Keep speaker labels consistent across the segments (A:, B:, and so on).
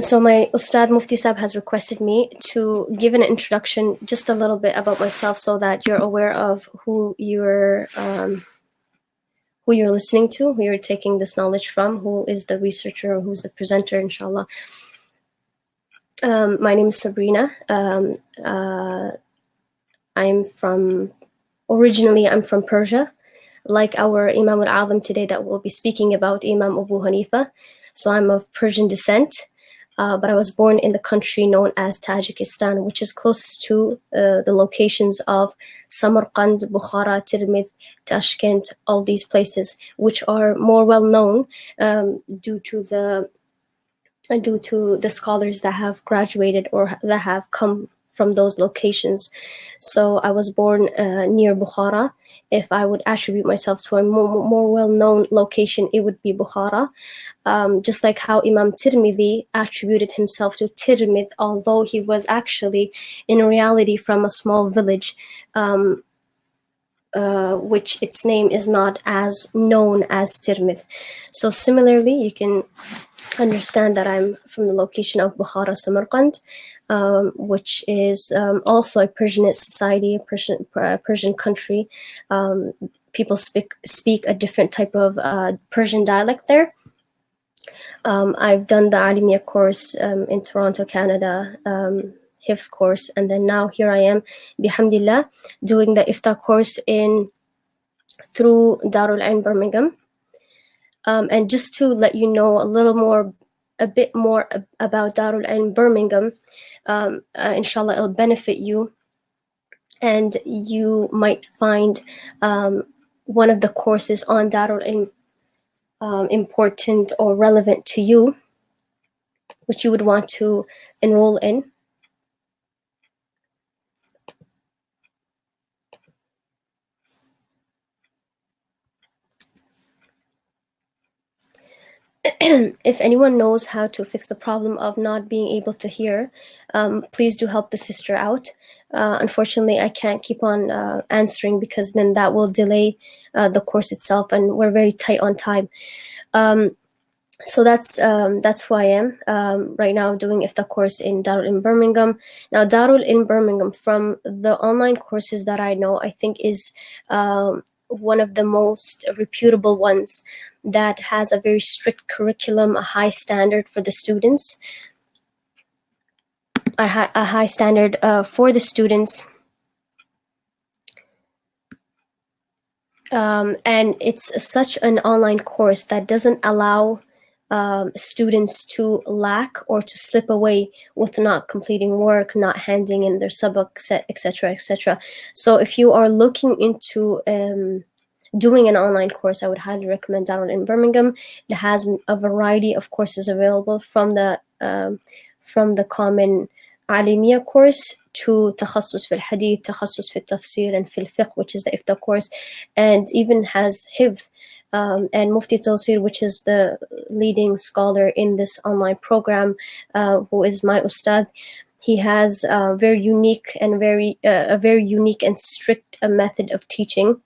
A: So my Ustad Mufti Sab has requested me to give an introduction, just a little bit about myself, so that you're aware of who you're listening to, who you're taking this knowledge from, who is the researcher, who's the presenter, inshallah. My name is Sabrina. Originally I'm from Persia, like our Imam al-Azam today that we'll be speaking about, Imam Abu Hanifa. So I'm of Persian descent. But I was born in the country known as Tajikistan, which is close to the locations of Samarkand, Bukhara, Tirmidh, Tashkent, all these places, which are more well known due to the scholars that have graduated or that have come from those locations. So I was born near Bukhara. If I would attribute myself to a more well-known location, it would be Bukhara. Just like how Imam Tirmidhi attributed himself to Tirmidh, although he was actually in reality from a small village, which its name is not as known as Tirmidh. So similarly, you can understand that I'm from the location of Bukhara, Samarkand, which is also a Persianate society, a Persian country. People speak a different type of Persian dialect there. I've done the Alimah course in Toronto, Canada, Hifz course, and then now here I am, bihamdillah, doing the Ifta course through Darul Ilm Birmingham. And just to let you know a bit more about Darul Ilm Birmingham, inshallah it'll benefit you, and you might find one of the courses on Darul Ilm important or relevant to you, which you would want to enroll in. If anyone knows how to fix the problem of not being able to hear, please do help the sister out. Unfortunately, I can't keep on answering, because then that will delay the course itself, and we're very tight on time. So that's who I am right now, doing Ifta course in Darul Ilm Birmingham. Now, Darul Ilm Birmingham, from the online courses that I know, I think is one of the most reputable ones that has a very strict curriculum, a high standard for the students, a high standard for the students. And it's such an online course that doesn't allow students to lack or to slip away with not completing work, not handing in their sabak set, etc., etc. So if you are looking into doing an online course, I would highly recommend Darul Ilm Birmingham. It has a variety of courses available, from the common Alimiyah course to Takhassus fil Hadith, Takhassus fil Tafsir, and fil Fiqh, which is the Ifta course, and even has Hifz and Mufti Tawsir, which is the leading scholar in this online program, who is my Ustad. He has a very unique and strict method of teaching.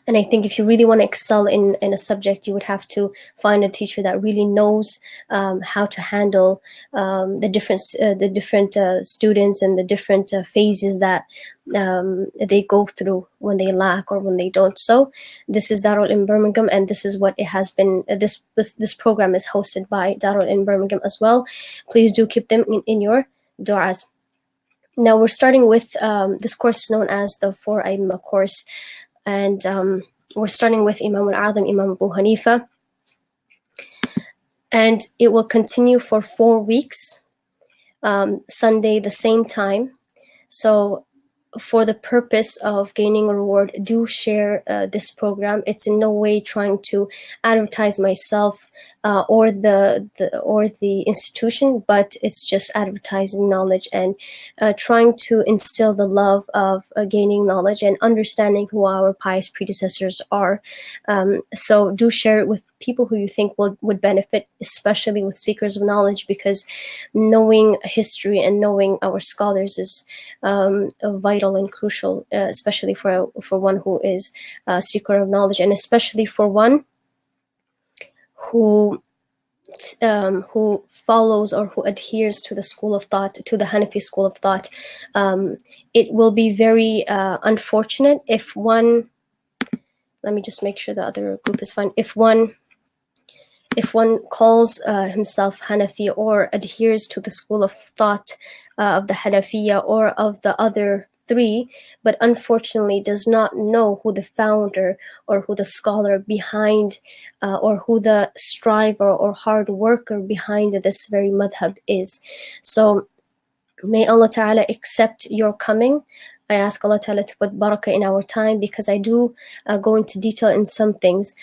A: And I think if you really want to excel in a subject, you would have to find a teacher that really knows how to handle the different students and the different phases that they go through when they lack or when they don't. So this is Darul Ilm Birmingham, and this is what it has been. This program is hosted by Darul Ilm Birmingham as well. Please do keep them in your du'as. Now we're starting with this course known as the 4 Aimah course. And we're starting with Imam al-Azam, Imam Abu Hanifa. And it will continue for 4 weeks, Sunday the same time. So for the purpose of gaining a reward, do share this program. It's in no way trying to advertise myself or the institution, but it's just advertising knowledge and trying to instill the love of gaining knowledge and understanding who our pious predecessors are. So do share it with people who you think would benefit, especially with seekers of knowledge, because knowing history and knowing our scholars is vital and crucial, especially for one who is a seeker of knowledge, and especially for one who who follows or who adheres to the school of thought, to the Hanafi school of thought, it will be very unfortunate if one, let me just make sure the other group is fine, if one calls himself Hanafi or adheres to the school of thought of the Hanafiya or of the other three, but unfortunately does not know who the founder or who the scholar behind or who the striver or hard worker behind this very madhab is. So may Allah Ta'ala accept your coming. I ask Allah Ta'ala to put barakah in our time, because I do go into detail in some things.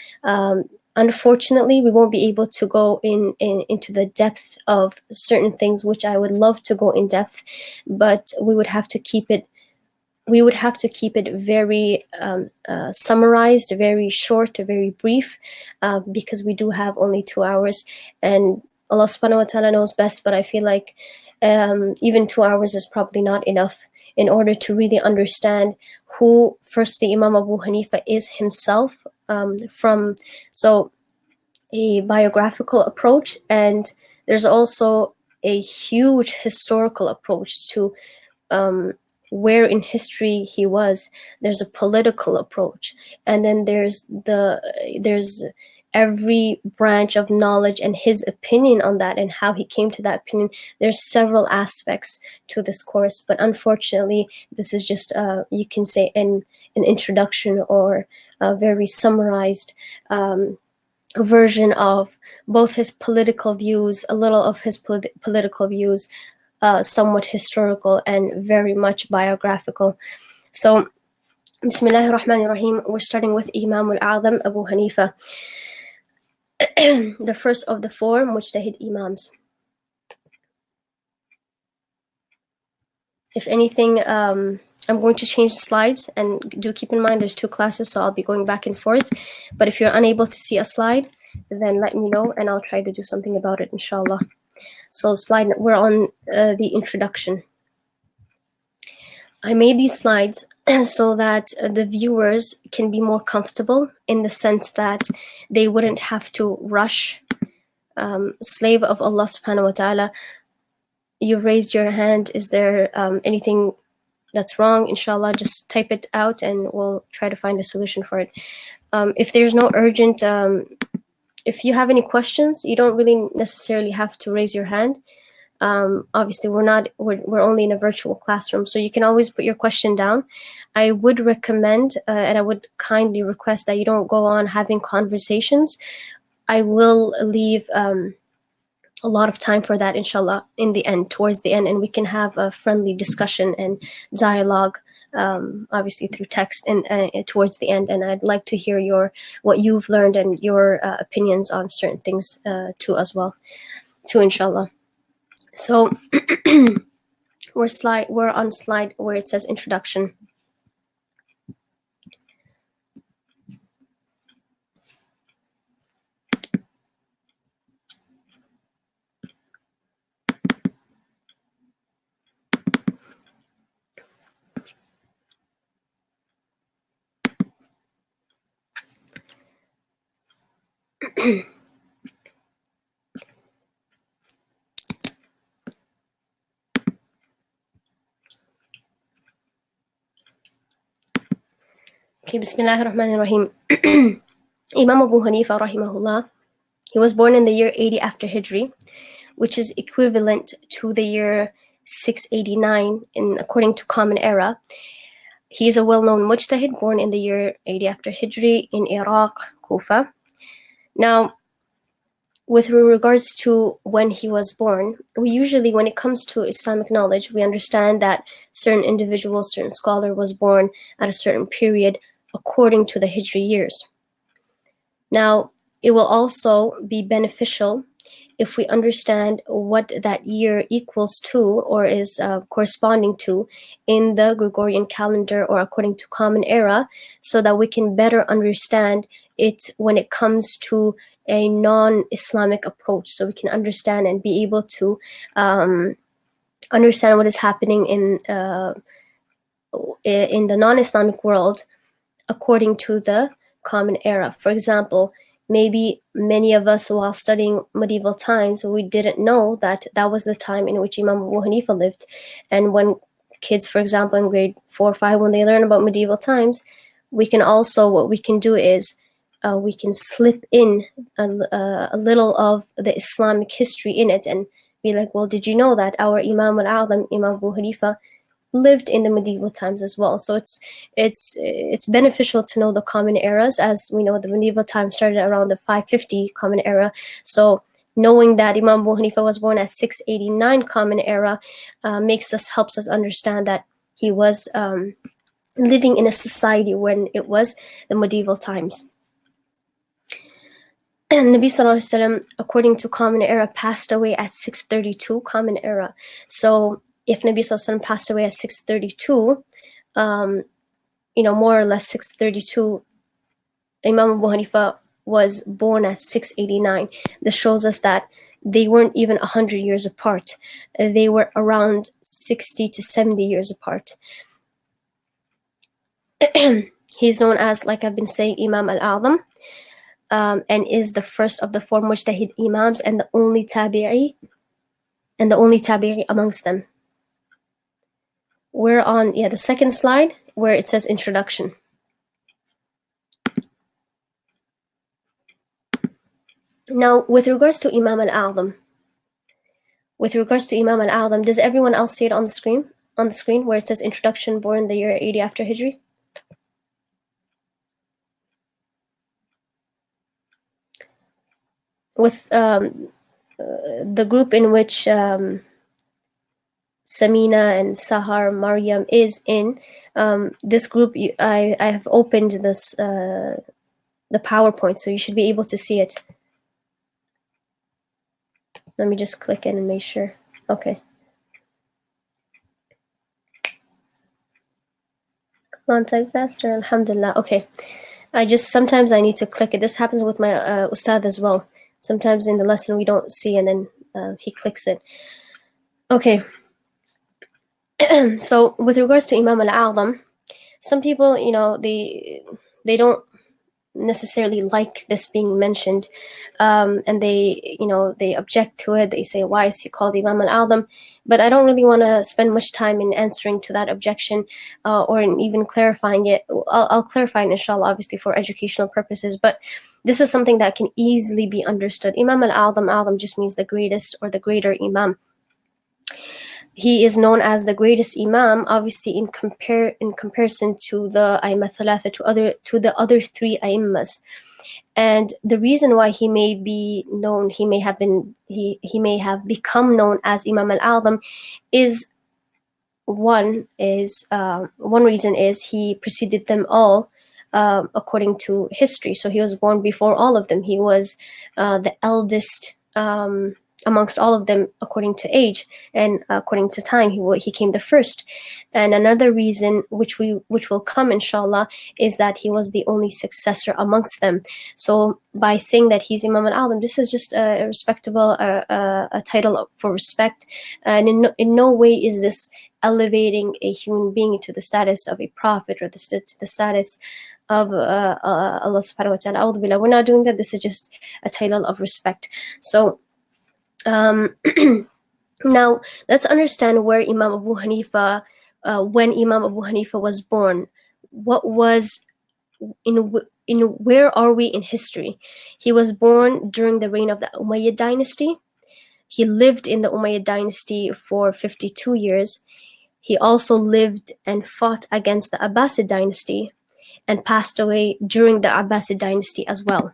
A: Unfortunately, we won't be able to go into the depth of certain things, which I would love to go in depth, but we would have to keep it very summarized, very short, very brief, because we do have only 2 hours, and Allah subhanahu wa ta'ala knows best, but I feel like even 2 hours is probably not enough in order to really understand who firstly Imam Abu Hanifa is himself, from a biographical approach, and there's also a huge historical approach to where in history he was. There's a political approach, and then there's every branch of knowledge and his opinion on that and how he came to that opinion. There's several aspects to this course, but unfortunately this is just you can say an introduction or a very summarized version of both his political views, a little of his political views, somewhat historical, and very much biographical. So Bismillahir Rahmanir Rahim, we're starting with Imam al-A'zam Abu Hanifa, the first of the 4 Mujtahid Imams. If anything, I'm going to change the slides, and do keep in mind there's 2 classes, so I'll be going back and forth. But if you're unable to see a slide, then let me know and I'll try to do something about it, inshallah. So we're on the introduction. I made these slides so that the viewers can be more comfortable, in the sense that they wouldn't have to rush. Slave of Allah subhanahu wa ta'ala, you've raised your hand. Is there anything that's wrong? Inshallah, just type it out and we'll try to find a solution for it. If there's no urgent, if you have any questions, you don't really necessarily have to raise your hand. Obviously we're only in a virtual classroom, so you can always put your question down. I would recommend and I would kindly request that you don't go on having conversations. I will leave a lot of time for that, inshallah, towards the end, and we can have a friendly discussion and dialogue, obviously through text, and towards the end. And I'd like to hear what you've learned and your opinions on certain things too, inshallah. So we're on slide where it says introduction. Okay, Bismillahir Rahmanir Rahim. Imam Abu Hanifa rahimahullah, he was born in the year 80 after Hijri, which is equivalent to the year 689 according to Common Era. He is a well-known mujtahid born in the year 80 after Hijri in Iraq, Kufa. Now, with regards to when he was born, we usually, when it comes to Islamic knowledge, we understand that certain individual, certain scholar was born at a certain period according to the Hijri years. Now, it will also be beneficial if we understand what that year equals to or is corresponding to in the Gregorian calendar or according to Common Era, so that we can better understand it when it comes to a non-Islamic approach, so we can understand and be able to understand what is happening in the non-Islamic world according to the Common Era. For example, maybe many of us, while studying medieval times, we didn't know that that was the time in which Imam Abu Hanifa lived. And when kids, for example, in grade 4 or 5, when they learn about medieval times, we can also, what we can do is we can slip in a little of the Islamic history in it and be like, well, did you know that our Imam al-A'zam, Imam Abu Hanifa, lived in the medieval times as well? So it's beneficial to know the common eras. As we know, the medieval times started around the 550 common era. So knowing that Imam Abu Hanifa was born at 689 common era helps us understand that he was living in a society when it was the medieval times. And Nabi Sallallahu Alaihi Wasallam, according to common era, passed away at 632 common era. So if Nabi Sallallahu Alaihi Wasallam passed away at 632, more or less 632, Imam Abu Hanifa was born at 689. This shows us that they weren't even 100 years apart. They were around 60 to 70 years apart. He's known as, like I've been saying, Imam al-A'zam, and is the first of the four Mujtahid Imams and the only Tabi'i amongst them. We're on the second slide where it says introduction. Now, with regards to Imam al-A'zam, does everyone else see it on the screen? On the screen where it says introduction, born the year 80 after Hijri? With the group in which Samina and Sahar Maryam is in, this group, I have opened this the PowerPoint, so you should be able to see it. Let me just click in and make sure. Okay. Come on, type faster. Alhamdulillah. Okay. Sometimes I need to click it. This happens with my Ustad as well. Sometimes in the lesson we don't see, and then he clicks it. Okay. So with regards to Imam al-A'zam, some people, they don't necessarily like this being mentioned, and they object to it. They say, why is he called Imam al-A'zam? But I don't really want to spend much time in answering to that objection or in even clarifying it. I'll clarify it, inshallah, obviously for educational purposes, but this is something that can easily be understood. Imam al-A'zam just means the greatest or the greater Imam. He is known as the greatest Imam, obviously in comparison to the Aimah Thalatha, to the other three Aimmas. And the reason why he may be known, he may have become known as Imam al-A'zam is one reason is he preceded them all according to history. So he was born before all of them. He was the eldest amongst all of them according to age, and according to time he came the first. And another reason which will come inshallah is that he was the only successor amongst them. So by saying that he's Imam al-A'zam, this is just a respectable a title for respect, and in no way is this elevating a human being to the status of a prophet or to the status of Allah subhanahu wa ta'ala. A'udhu billah. We're not doing that. This is just a title of respect. So now let's understand where Imam Abu Hanifa, when Imam Abu Hanifa was born. What was where are we in history? He was born during the reign of the Umayyad dynasty. He lived in the Umayyad dynasty for 52 years. He also lived and fought against the Abbasid dynasty and passed away during the Abbasid dynasty as well.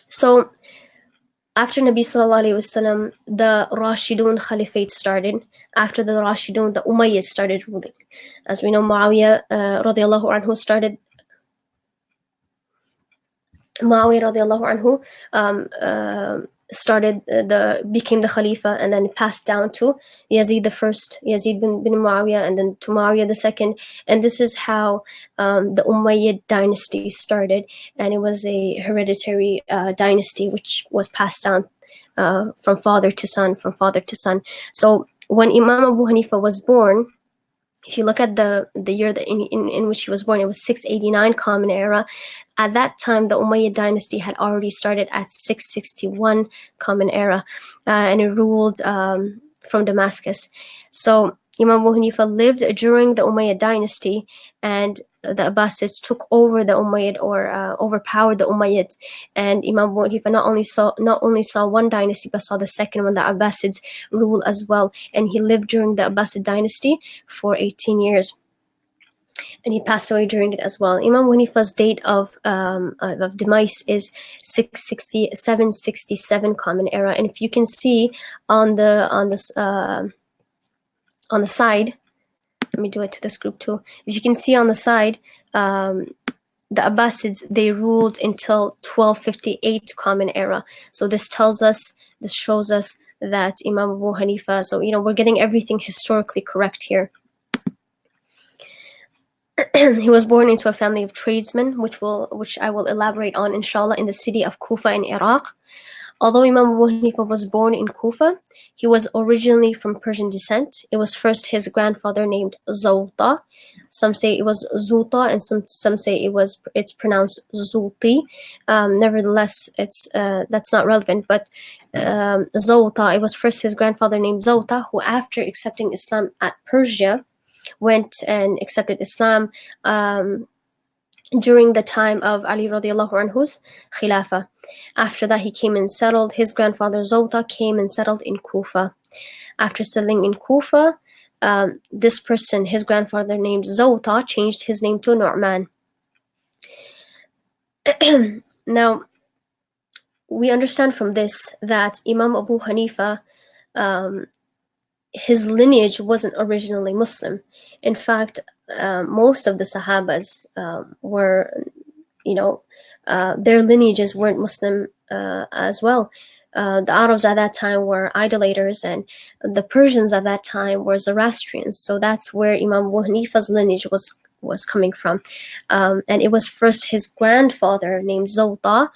A: So after Nabi Sallallahu Alaihi Wasallam, the Rashidun Caliphate started. After the Rashidun, the Umayyads started ruling. As we know, Muawiyah radiallahu anhu became the Khalifa, and then passed down to Yazid the first, Yazid bin Muawiyah, and then to Muawiyah the second. And this is how the Umayyad dynasty started, and it was a hereditary dynasty which was passed down from father to son. So when Imam Abu Hanifa was born, if you look at the year that in which he was born, it was 689 Common Era. At that time, the Umayyad dynasty had already started at 661 Common Era, and it ruled from Damascus. So Imam Abu Hanifa lived during the Umayyad dynasty, and the Abbasids took over the Umayyad, or overpowered the Umayyads. And Imam Abu Hanifa not only saw one dynasty, but saw the second one, the Abbasids, rule as well. And he lived during the Abbasid dynasty for 18 years. And he passed away during it as well. Imam Abu Hanifa's date of demise is 767 Common Era. And if you can see on the side, let me do it to this group too. If you can see on the side, the Abbasids, they ruled until 1258 Common Era. So this shows us that Imam Abu Hanifa, so we're getting everything historically correct here. He was born into a family of tradesmen, which I will elaborate on inshallah, in the city of Kufa in Iraq. Although Imam Abu Hanifa was born in Kufa, he was originally from Persian descent. It was first his grandfather named Zawta. Some say it was Zuta, and some say it's pronounced Zuti. Nevertheless, that's not relevant. But Zawta, it was first his grandfather named Zawta, who after accepting Islam at Persia, went and accepted Islam during the time of Ali radiallahu anhu's Khilafah. After that, he came and settled. His grandfather Zawta came and settled in Kufa. After settling in Kufa, this person, his grandfather named Zawta, changed his name to Nu'man. Now, we understand from this that Imam Abu Hanifa, his lineage wasn't originally Muslim. In fact, most of the Sahabas were, their lineages weren't Muslim as well. The Arabs at that time were idolaters, and the Persians at that time were Zoroastrians. So that's where Imam Abu Hanifa's lineage was coming from. And it was first his grandfather named Zawta,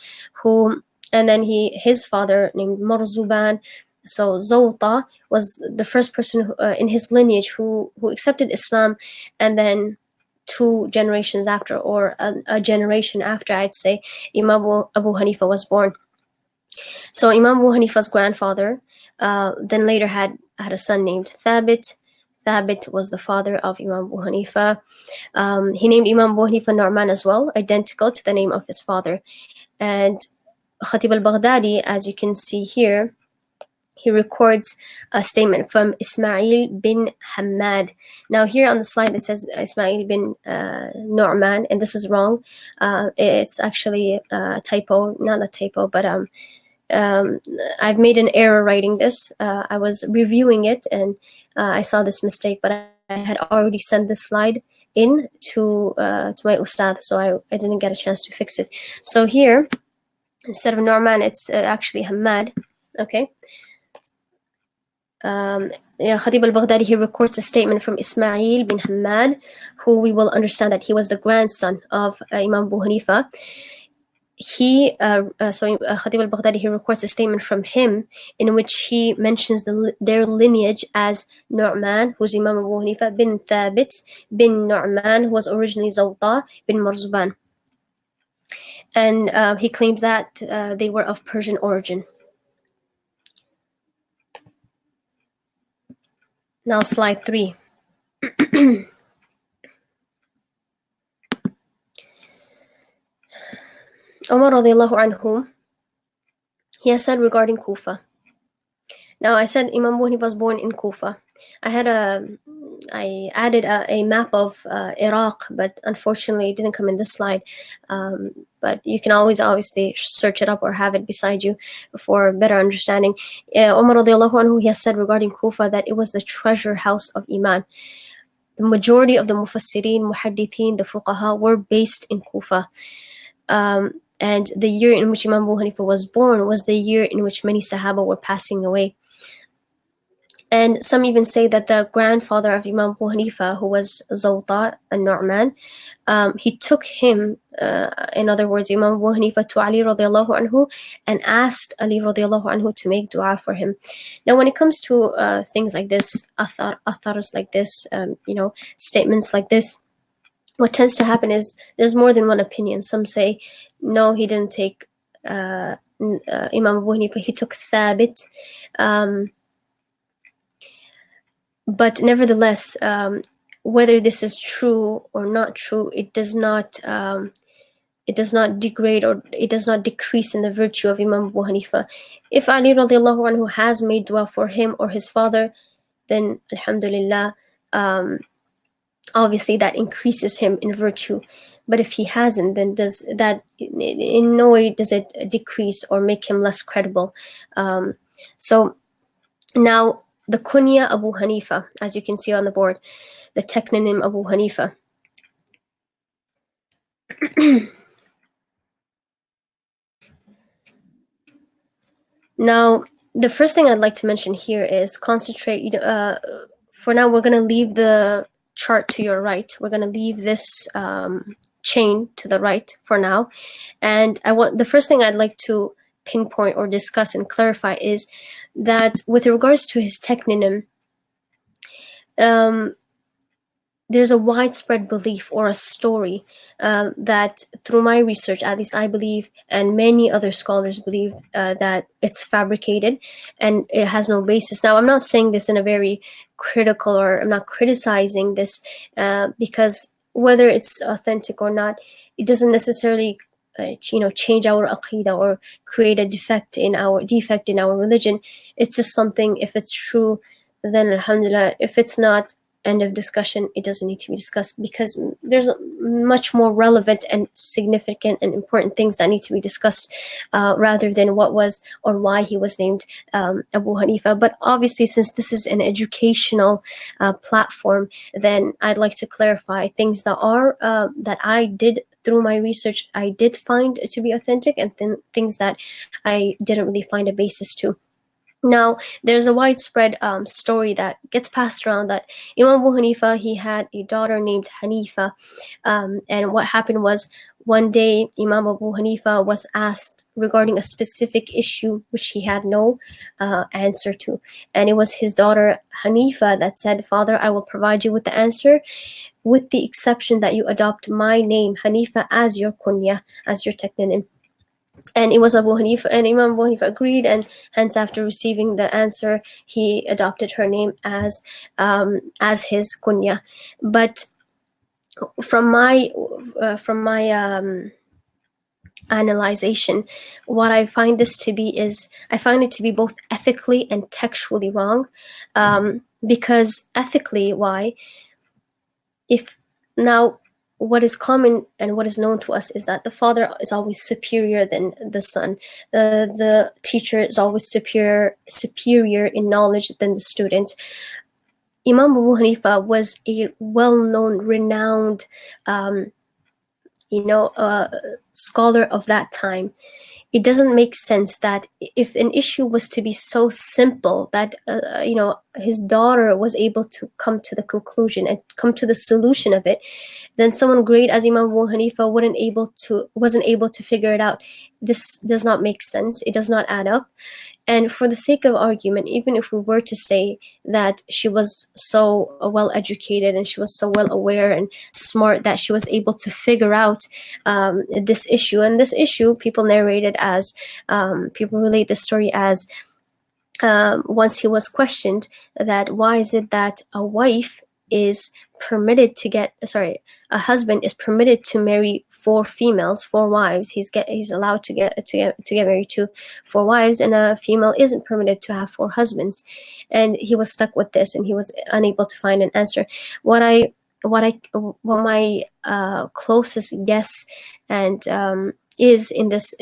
A: and then his father named Marzuban. So Zawta was the first person in his lineage who accepted Islam, and then 2 generations after, or a generation after, I'd say, Imam Abu Hanifa was born. So Imam Abu Hanifa's grandfather then later had a son named Thabit. Thabit was the father of Imam Abu Hanifa. He named Imam Abu Hanifa Nu'man as well, identical to the name of his father. And Khatib al-Baghdadi, as you can see here, he records a statement from Ismail bin Hamad. Now here on the slide it says Ismail bin Nu'man, and this is wrong. It's actually a typo, not a typo, but I've made an error writing this. I was reviewing it and I saw this mistake, but I had already sent this slide in to my ustad, so I didn't get a chance to fix it. So here, instead of Nu'man, it's actually Hamad. Okay. Khatib al-Baghdadi, he records a statement from Ismail bin Hamad, who we will understand that he was the grandson of Imam Abu Hanifa. Khatib al-Baghdadi, he records a statement from him in which he mentions their lineage as Nu'man, who's Imam Abu Hanifa, bin Thabit, bin Nu'man, who was originally Zawta, bin Marzuban. And he claims that they were of Persian origin. Now slide 3. Umar radiallahu anhu, he has said regarding Kufa. Now I said Imam Abu Hanifa was born in Kufa. I added a map of Iraq, but unfortunately it didn't come in this slide. But you can always obviously search it up or have it beside you for better understanding. Umar radiallahu anhu, he has said regarding Kufa that it was the treasure house of Iman. The majority of the Mufassirin, Muhaddithin, the Fuqaha were based in Kufa. And the year in which Imam Abu Hanifa was born was the year in which many Sahaba were passing away. And some even say that the grandfather of Imam Abu Hanifa, who was Zawta al-Nu'man, he took him, in other words, Imam Abu Hanifa, to Ali radiallahu anhu and asked Ali radiallahu anhu to make dua for him. Now, when it comes to things like this, athars like this, statements like this, what tends to happen is there's more than one opinion. Some say, no, he didn't take Imam Abu Hanifa, he took Thabit. But nevertheless, whether this is true or not true, it does not degrade or it does not decrease in the virtue of Imam Abu Hanifa. If Ali radiallahu anhu has made dua for him or his father, then alhamdulillah, obviously that increases him in virtue. But if he hasn't, then does that in no way does it decrease or make him less credible. So now the kunya Abu Hanifa, as you can see on the board, the technonym Abu Hanifa. Now, the first thing I'd like to mention here is concentrate. For now, we're going to leave the chart to your right. We're going to leave this chain to the right for now. And the first thing I'd like to pinpoint or discuss and clarify is that with regards to his technonym, there's a widespread belief or a story that through my research, at least I believe, and many other scholars believe, that it's fabricated and it has no basis. Now, I'm not saying this in a very critical, or I'm not criticizing this, because whether it's authentic or not, it doesn't necessarily change our aqidah or create a defect in our religion. It's just something, if it's true, then alhamdulillah. If it's not, end of discussion. It doesn't need to be discussed, because there's much more relevant and significant and important things that need to be discussed, rather than what was or why he was named Abu Hanifa. But obviously, since this is an educational platform, then I'd like to clarify things that are that I did through my research, I did find to be authentic, and things that I didn't really find a basis to. Now, there's a widespread story that gets passed around that Imam Abu Hanifa, he had a daughter named Hanifa, and what happened was, one day Imam Abu Hanifa was asked regarding a specific issue which he had no answer to, and it was his daughter Hanifa that said, "Father, I will provide you with the answer, with the exception that you adopt my name Hanifa as your kunya, as your technonym." And it was Abu Hanifa, and Imam Abu Hanifa agreed, and hence after receiving the answer, he adopted her name as his kunya. But from my analyzation, what I find this to be is, I find it to be both ethically and textually wrong. Because ethically, why? If now, what is common and what is known to us is that the father is always superior than the son. The teacher is always superior in knowledge than the student. Imam Abu Hanifa was a well-known, renowned, scholar of that time. It doesn't make sense that if an issue was to be so simple that his daughter was able to come to the conclusion and come to the solution of it, then someone great as Imam Abu Hanifa wasn't able to figure it out. This does not make sense. It does not add up. And for the sake of argument, even if we were to say that she was so well educated and she was so well aware and smart that she was able to figure out this issue, and this issue people narrated as, people relate the story as, once he was questioned that why is it that a husband is permitted to marry 4 wives. He's allowed to get married to 4 wives, and a female isn't permitted to have 4 husbands. And he was stuck with this, and he was unable to find an answer. What my closest guess and is in this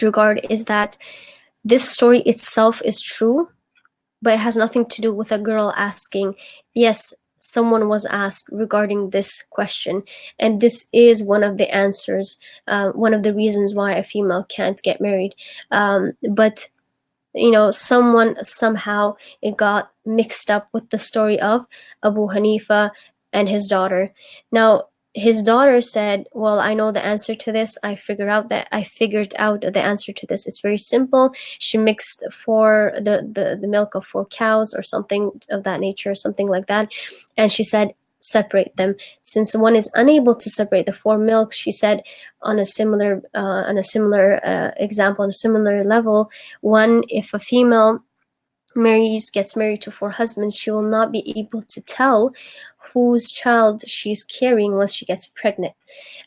A: regard is that this story itself is true, but it has nothing to do with a girl asking. Yes, someone was asked regarding this question, and this is one of the answers, one of the reasons why a female can't get married. But someone somehow it got mixed up with the story of Abu Hanifa and his daughter. Now, his daughter said, well, I know the answer to this. I figured out the answer to this. It's very simple. She mixed the milk of 4 cows or something of that nature, something like that. And she said, separate them. Since one is unable to separate the 4 milks, she said, on a similar example, on a similar level, if a female gets married to 4 husbands, she will not be able to tell whose child she's carrying once she gets pregnant.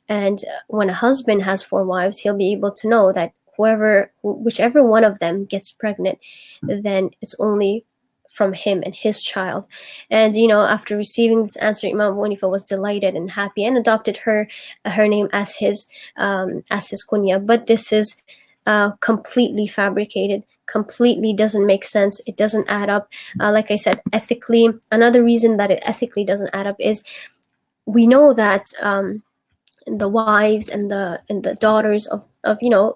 A: And when a husband has 4 wives, he'll be able to know that whichever one of them gets pregnant, then it's only from him and his child. And after receiving this answer, Imam Abu Hanifa was delighted and happy and adopted her name as his kunya. But this is completely fabricated, completely doesn't make sense. It doesn't add up. Like I said, ethically, another reason that it ethically doesn't add up is we know that the wives and the daughters of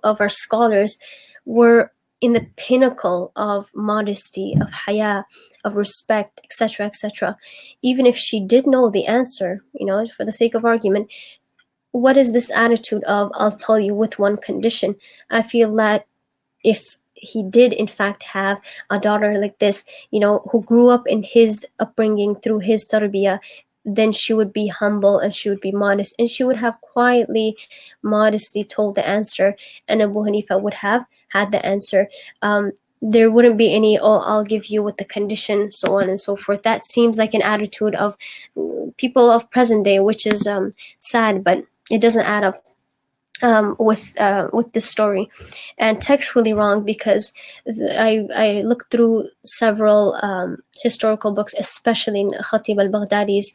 A: our scholars were in the pinnacle of modesty, of haya, of respect, etc., etc. Even if she did know the answer, for the sake of argument, what is this attitude of, I'll tell you with one condition? I feel that if he did in fact have a daughter like this, who grew up in his upbringing through his tarbiyah, then she would be humble and she would be modest and she would have quietly, modestly told the answer, and Abu Hanifa would have had the answer. There wouldn't be any, I'll give you with the condition, so on and so forth. That seems like an attitude of people of present day, which is sad, but it doesn't add up with this story, and textually wrong, because I looked through several historical books, especially in Khatib al-Baghdadi's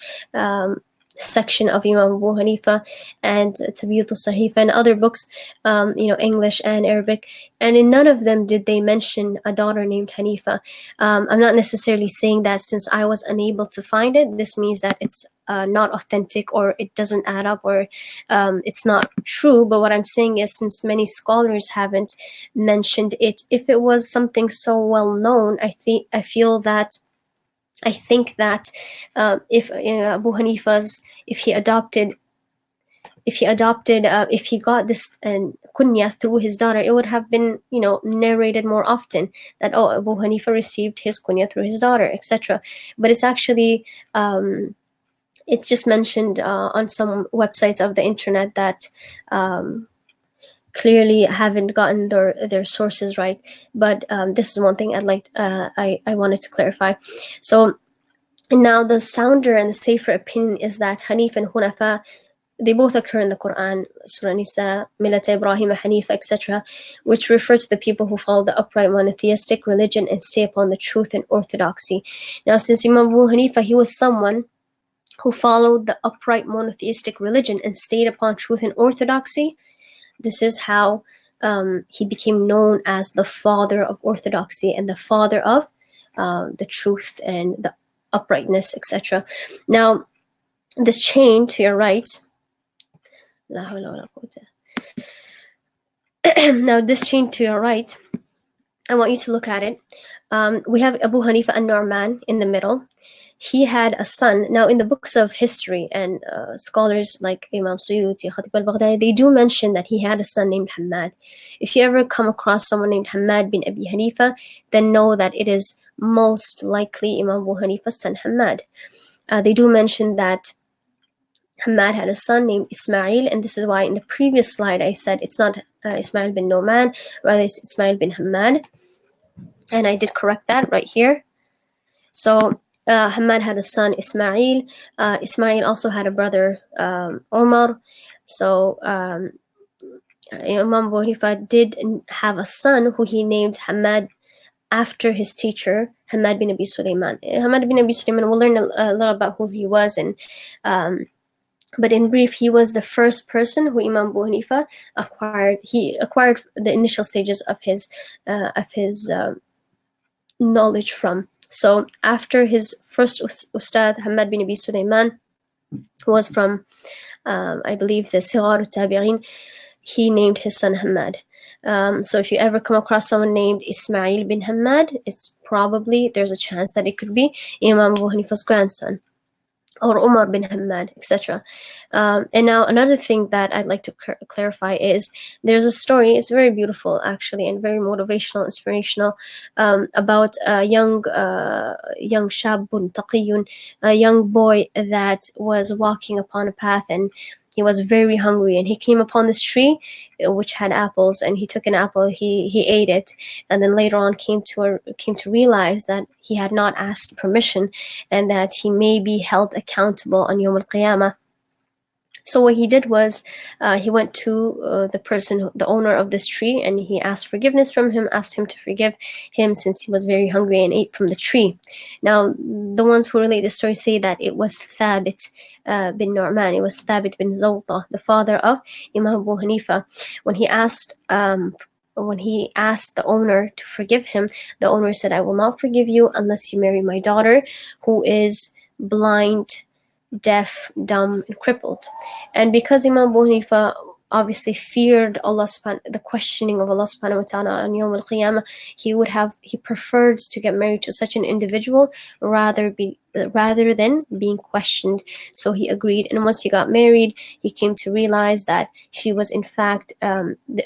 A: section of Imam Abu Hanifa and Tabiyyat al-Sahifa and other books, English and Arabic, and in none of them did they mention a daughter named Hanifa. I'm not necessarily saying that since I was unable to find it, this means that it's not authentic or it doesn't add up or it's not true. But what I'm saying is, since many scholars haven't mentioned it, if it was something so well known, I think that if Abu Hanifa's, if he got this kunya through his daughter, it would have been narrated more often that Abu Hanifa received his kunya through his daughter, etc. But it's actually it's just mentioned on some websites of the internet that clearly haven't gotten their sources right. But this is one thing I wanted to clarify. So now the sounder and the safer opinion is that Hanif and Hunafa, they both occur in the Quran, Surah Nisa, Millat Ibrahim, Hanifa, etc., which refer to the people who follow the upright monotheistic religion and stay upon the truth and orthodoxy. Now, since Imam Abu Hanifa, he was someone who followed the upright monotheistic religion and stayed upon truth and orthodoxy, this is how he became known as the father of orthodoxy and the father of the truth and the uprightness, etc. Now, this chain to your right, now this chain to your right, I want you to look at it. We have Abu Hanifa an-Nu'man in the middle. He had a son. Now, in the books of history and scholars like Imam Suyuti, Khatib al-Baghdadi, they do mention that he had a son named Hammad. If you ever come across someone named Hammad bin Abi Hanifa, then know that it is most likely Imam Abu Hanifa's son Hammad. They do mention that Hammad had a son named Ismail, and this is why in the previous slide I said it's not Ismail bin Nu'man, rather it's Ismail bin Hammad, and I did correct that right here. So Hammad had a son Ismail. Ismail also had a brother Umar. So Imam Abu Hanifa did have a son who he named Hammad after his teacher, Hammad bin Abi Sulaiman. Hammad bin Abi Sulaiman, we'll learn a little about who he was, and but in brief, he was the first person who Imam Abu Hanifa acquired. He acquired the initial stages of his knowledge from. So after his first ustad, Hammad bin Abi Sulaiman, who was from, I believe, the Sighar al-Tabi'in, he named his son Hammad. So if you ever come across someone named Ismail bin Hamad, there's a chance that it could be Imam Abu Hanifa's grandson, or Umar bin Hamad, etc. And now another thing that I'd like to clarify is there's a story, it's very beautiful actually, and very motivational, inspirational, about a young shabun taqiyun, a young boy that was walking upon a path, and he was very hungry, and he came upon this tree which had apples, and he took an apple, he ate it, and then later on came to realize that he had not asked permission, and that he may be held accountable on Yawm al-Qiyamah. So what he did was, he went to the owner of this tree, and he asked forgiveness from him, asked him to forgive him since he was very hungry and ate from the tree. Now, the ones who relate the story say that it was Thabit bin Nu'man, it was Thabit bin Zawta, the father of Imam Abu Hanifa. When he asked the owner to forgive him, the owner said, "I will not forgive you unless you marry my daughter, who is blind, deaf, dumb, and crippled." And because Imam Abu Hanifa obviously feared the questioning of Allah subhanahu wa ta'ala on Yawm al-Qiyamah, he preferred to get married to such an individual rather than being questioned. So he agreed, and once he got married, he came to realize that she was in fact,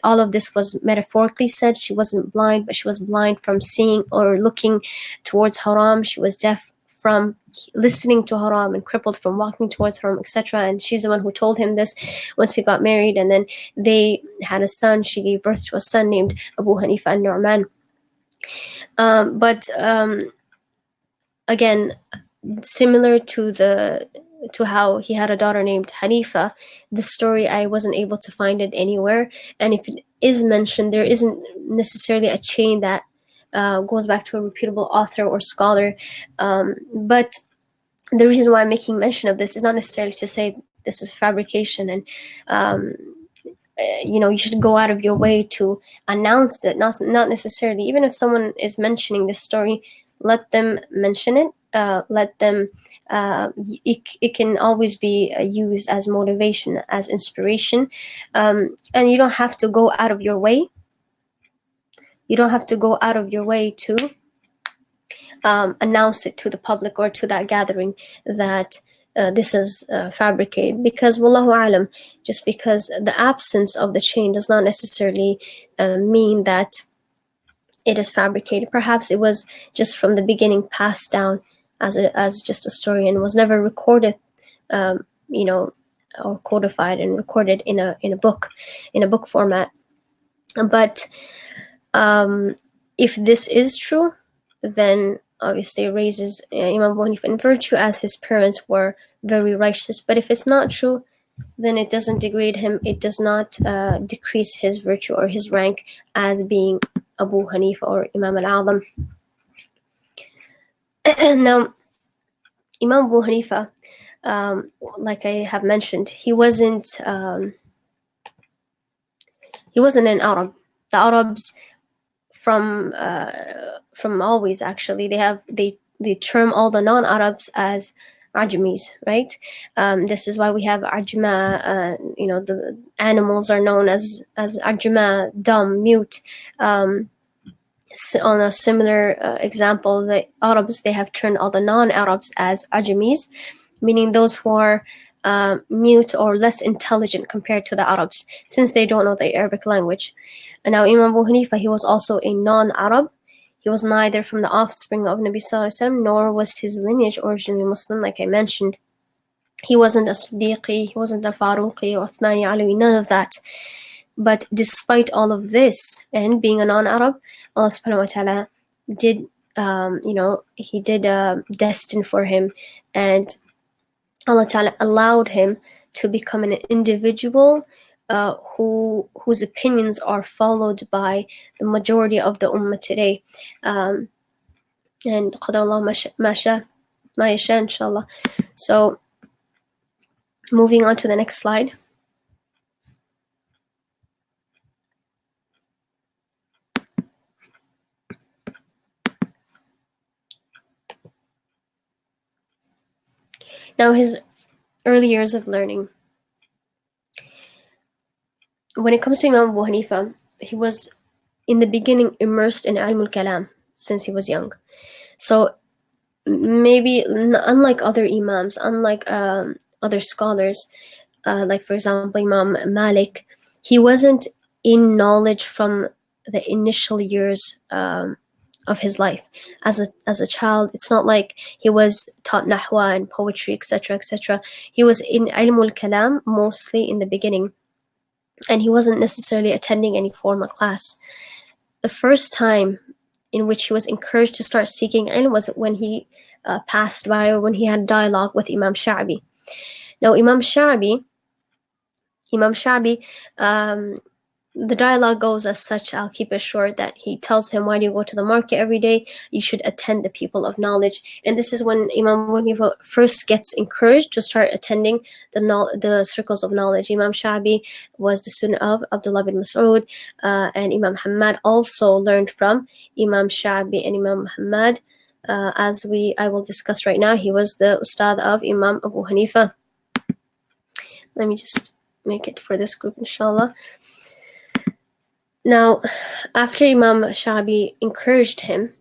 A: all of this was metaphorically said. She wasn't blind, but she was blind from seeing or looking towards haram. She was deaf from listening to haram, and crippled from walking towards haram, etc. And she's the one who told him this once he got married, and then they had a son. She gave birth to a son named Abu Hanifa al-Nu'man. But again, similar to how he had a daughter named Hanifa, the story, I wasn't able to find it anywhere, and if it is mentioned, there isn't necessarily a chain that goes back to a reputable author or scholar. But the reason why I'm making mention of this is not necessarily to say this is fabrication, and you should go out of your way to announce it. Not necessarily. Even if someone is mentioning this story, let them mention it. Let them. It can always be used as motivation, as inspiration, and you don't have to go out of your way. You don't have to go out of your way to announce it to the public or to that gathering that this is fabricated, because wallahu alam, just because the absence of the chain does not necessarily mean that it is fabricated. Perhaps it was just from the beginning passed down as just a story, and was never recorded, or codified and recorded in a book format. But if this is true, then obviously it raises Imam Abu Hanifa in virtue, as his parents were very righteous. But if it's not true, then it doesn't degrade him. It does not decrease his virtue or his rank as being Abu Hanifa or Imam al-Azam. Now, Imam Abu Hanifa, like I have mentioned, he wasn't an Arab. The Arabs from always, actually, they term all the non-Arabs as Ajmis, right? This is why we have Ajma. The animals are known as Ajma, dumb, mute. On a similar example, the Arabs, they have termed all the non-Arabs as Ajmis, meaning those who are mute or less intelligent compared to the Arabs, since they don't know the Arabic language. And now Imam Abu Hanifa, he was also a non-Arab. He was neither from the offspring of Nabi Sallallahu Alaihi Wasallam, nor was his lineage originally Muslim, like I mentioned. He wasn't a Siddiqi, he wasn't a Faruqi, Uthmani, Alawi, none of that. But despite all of this, and being a non-Arab, Allah subhanahu wa ta'ala did, he did destine for him, and Allah ta'ala allowed him to become an individual whose opinions are followed by the majority of the ummah today. And qadar Allah ma yasha, inshallah. So, moving on to the next slide. Now, his early years of learning. When it comes to Imam Abu Hanifa, in the beginning immersed in ilm al-kalam since he was young. So maybe unlike other imams, unlike other scholars, like for example Imam Malik, he wasn't in knowledge from the initial years of his life as a child. It's not like he was taught nahwa and poetry, etc., etc. He was in ilm al-kalam mostly in the beginning, and he wasn't necessarily attending any formal class. The first time in which he was encouraged to start seeking ilm was when he passed by, or when he had dialogue with Imam Sha'bi. Now Imam Sha'bi, the dialogue goes as such, I'll keep it short, that he tells him, why do you go to the market every day? You should attend the people of knowledge. And this is when Imam Hanifa first gets encouraged to start attending the circles of knowledge. Imam Sha'bi was the student of Abdullah bin Mas'ud, and Imam Hamad also learned from Imam Sha'bi and Imam Hamad. I will discuss right now, he was the ustad of Imam Abu Hanifa. Let me just make it for this group, inshallah. Now, after Imam Sha'bi encouraged him,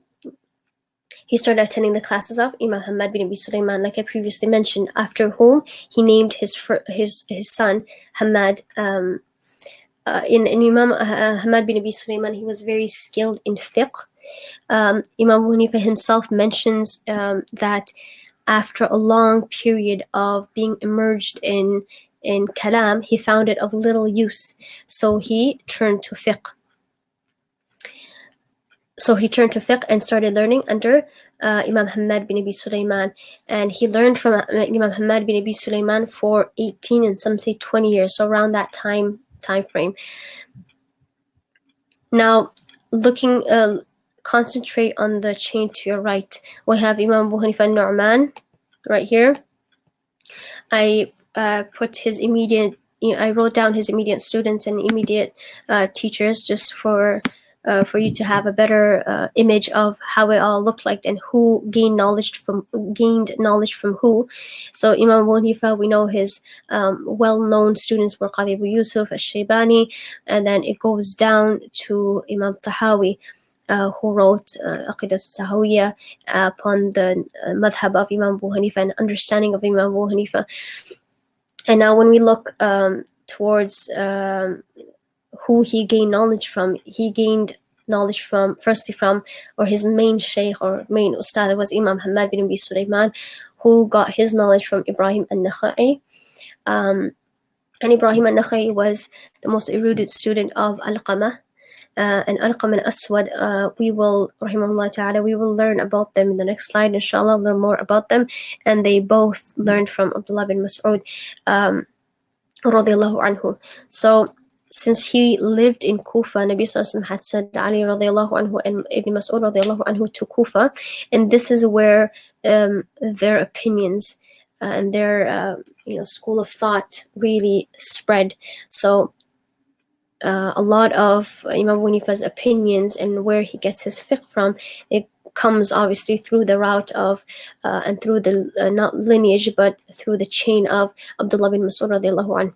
A: he started attending the classes of Imam Hamad bin Abi Sulaiman, like I previously mentioned, after whom he named his son Hamad. In Imam Hamad bin Abi Sulaiman, he was very skilled in fiqh. Imam Abu Hanifa himself mentions that after a long period of being immersed in kalam, he found it of little use, so he turned to fiqh. And started learning under Imam Hamad bin Abi Sulaiman, and he learned from Imam Hamad bin Abi Sulaiman for 18 and some say 20 years, so around that time frame. Now, concentrate on the chain to your right. We have Imam Abu Hanifa Nu'man right here. I wrote down his immediate students and immediate teachers, just for you to have a better image of how it all looked like and who gained knowledge from who. So Imam Abu Hanifa, we know his well-known students were Qadi Abu Yusuf al-Shaybani, and then it goes down to Imam Tahawi, who wrote Aqidat al-Sahawiyya upon the madhab of Imam Abu Hanifa and understanding of Imam Abu Hanifa. And now when we look towards who he gained knowledge from, or his main shaykh or main ustad was Imam Hamad bin Abi Sulaiman, who got his knowledge from Ibrahim al-Nakha'i. And Ibrahim al-Nakha'i was the most erudite student of Alqamah. And Alqam and Aswad, we will learn about them in the next slide, inshallah, learn more about them. And they both learned from Abdullah bin Mas'ud, radiallahu anhu. So, since he lived in Kufa, Nabi Sallallahu Alaihi Wasallam had sent Ali radiallahu anhu and Ibn Mas'ud radiallahu anhu to Kufa, and this is where their opinions and their school of thought really spread. So a lot of Imam Abu Hanifa's opinions and where he gets his fiqh from, it comes obviously through the route of and through the not lineage but through the chain of Abdullah bin Mas'ud radiallahu anhu.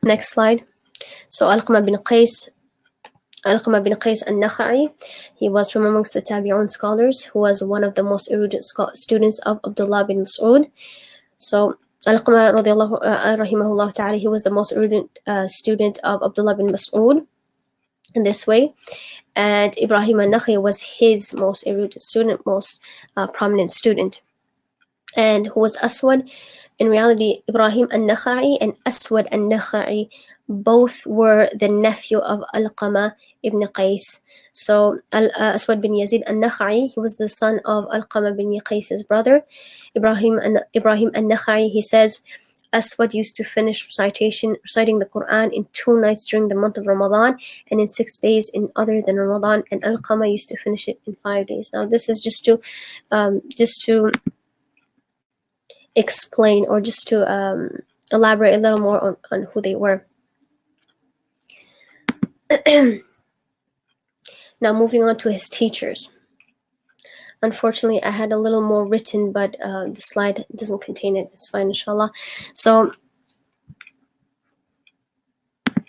A: Next slide. So Alqamah bin Qais al-Nakha'i, he was from amongst the Tabi'un scholars, who was one of the most erudite students of Abdullah bin Mas'ud. So Alqamah rahimahullah ta'ala, he was the most erudite student of Abdullah bin Mas'ud in this way. And Ibrahim al-Nakha'i was his most erudite student, most prominent student. And who was Aswad? In reality, Ibrahim al-Nakha'i and Aswad al-Nakha'i both were the nephew of Alqamah ibn Qais. So Aswad bin Yazid al-Nakha'i, he was the son of Alqamah bin Qais' brother. Ibrahim al-Nakha'i, he says, Aswad used to finish reciting the Quran in 2 nights during the month of Ramadan and in 6 days in other than Ramadan, and Alqamah used to finish it in 5 days. Now this is just to explain, or just to elaborate a little more on who they were. Now moving on to his teachers. Unfortunately, I had a little more written, but the slide doesn't contain it. It's fine, inshallah. So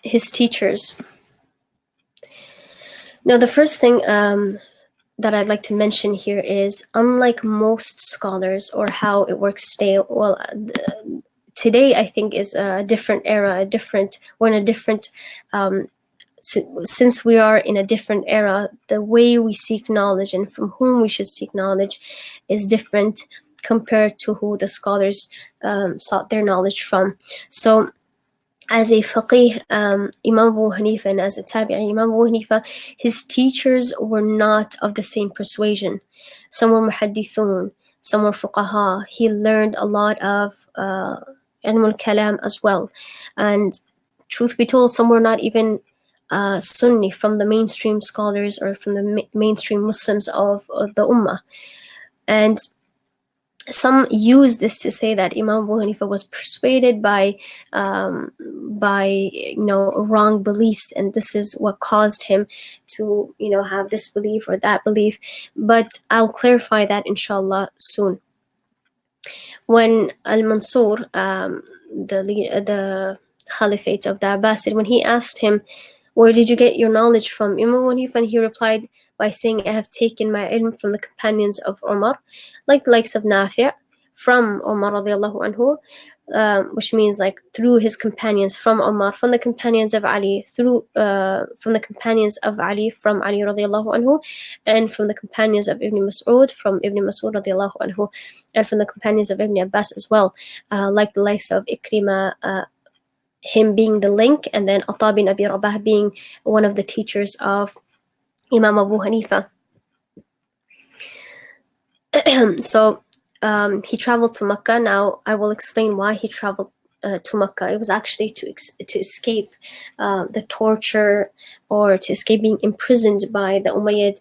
A: his teachers. Now, the first thing that I'd like to mention here is, unlike most scholars or how it works today, today I think is a different era, we're in a different, since we are in a different era, the way we seek knowledge and from whom we should seek knowledge is different compared to who the scholars sought their knowledge from. So, as a faqih, Imam Abu Hanifa, and as a tabi'i, Imam Abu Hanifa, his teachers were not of the same persuasion. Some were muhaddithun, some were fuqaha. He learned a lot of ilm al-kalam as well. And truth be told, some were not even Sunni, from the mainstream scholars or from the mainstream Muslims of the Ummah. And some use this to say that Imam Abu Hanifa was persuaded by wrong beliefs, and this is what caused him to have this belief or that belief. But I'll clarify that inshallah soon. When Al-Mansur, the Caliphate of the Abbasid, when he asked him, "Where did you get your knowledge from?" Imam Abu Hanifa, and he replied by saying, "I have taken my ilm from the companions of Umar, like the likes of Nafi', from Umar radiallahu anhu," which means like through his companions, from Umar, from the companions of Ali, from the companions of Ali, from Ali radiallahu anhu, and from the companions of Ibn Mas'ud, from Ibn Mas'ud radiallahu anhu, and from the companions of Ibn Abbas as well, like the likes of Ikrimah, him being the link, and then Ata bin Abi Rabah being one of the teachers of Imam Abu Hanifa. So he traveled to Makkah. Now I will explain why he traveled to Makkah. It was actually to escape the torture, or to escape being imprisoned by the Umayyad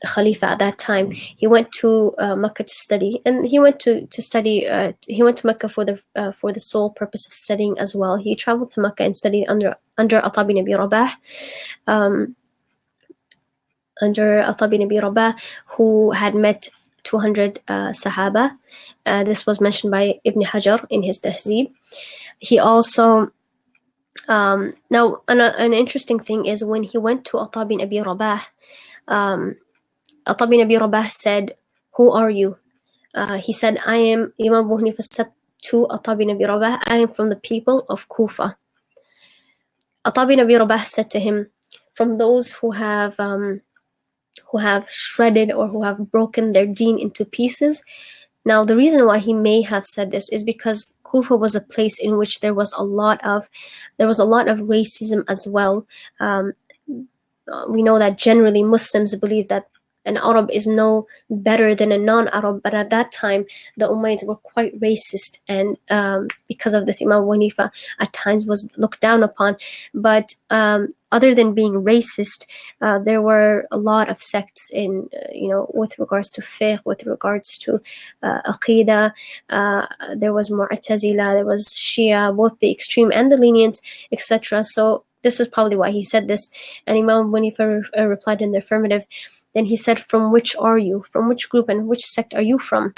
A: Khalifa at that time. He went to Makkah to study, and he went to study. He went to Makkah for the sole purpose of studying as well. He traveled to Makkah and studied under Ata bin Abi Rabah. Under Ata bin Abi Rabah, who had met 200 Sahaba. This was mentioned by Ibn Hajar in his Tahzib. He also, now an interesting thing is, when he went to Ata bin Abi Rabah, Ata bin Abi Rabah said, "Who are you?" He said, "I am," Imam Abu Hanifa said to Ata bin Abi Rabah, "I am from the people of Kufa." Ata bin Abi Rabah said to him, "From those who have shredded or who have broken their deen into pieces." Now, the reason why he may have said this is because Kufa was a place in which there was a lot of racism as well. We know that generally Muslims believe that an Arab is no better than a non-Arab, but at that time the Umayyads were quite racist, and because of this, Imam Abu Hanifa at times was looked down upon. But other than being racist, there were a lot of sects in, with regards to fiqh, with regards to aqidah. There was Mu'tazila, there was Shia, both the extreme and the lenient, etc. So this is probably why he said this. And Imam Abu Hanifa replied in the affirmative. Then he said, "From which are you? From which group and which sect are you from?"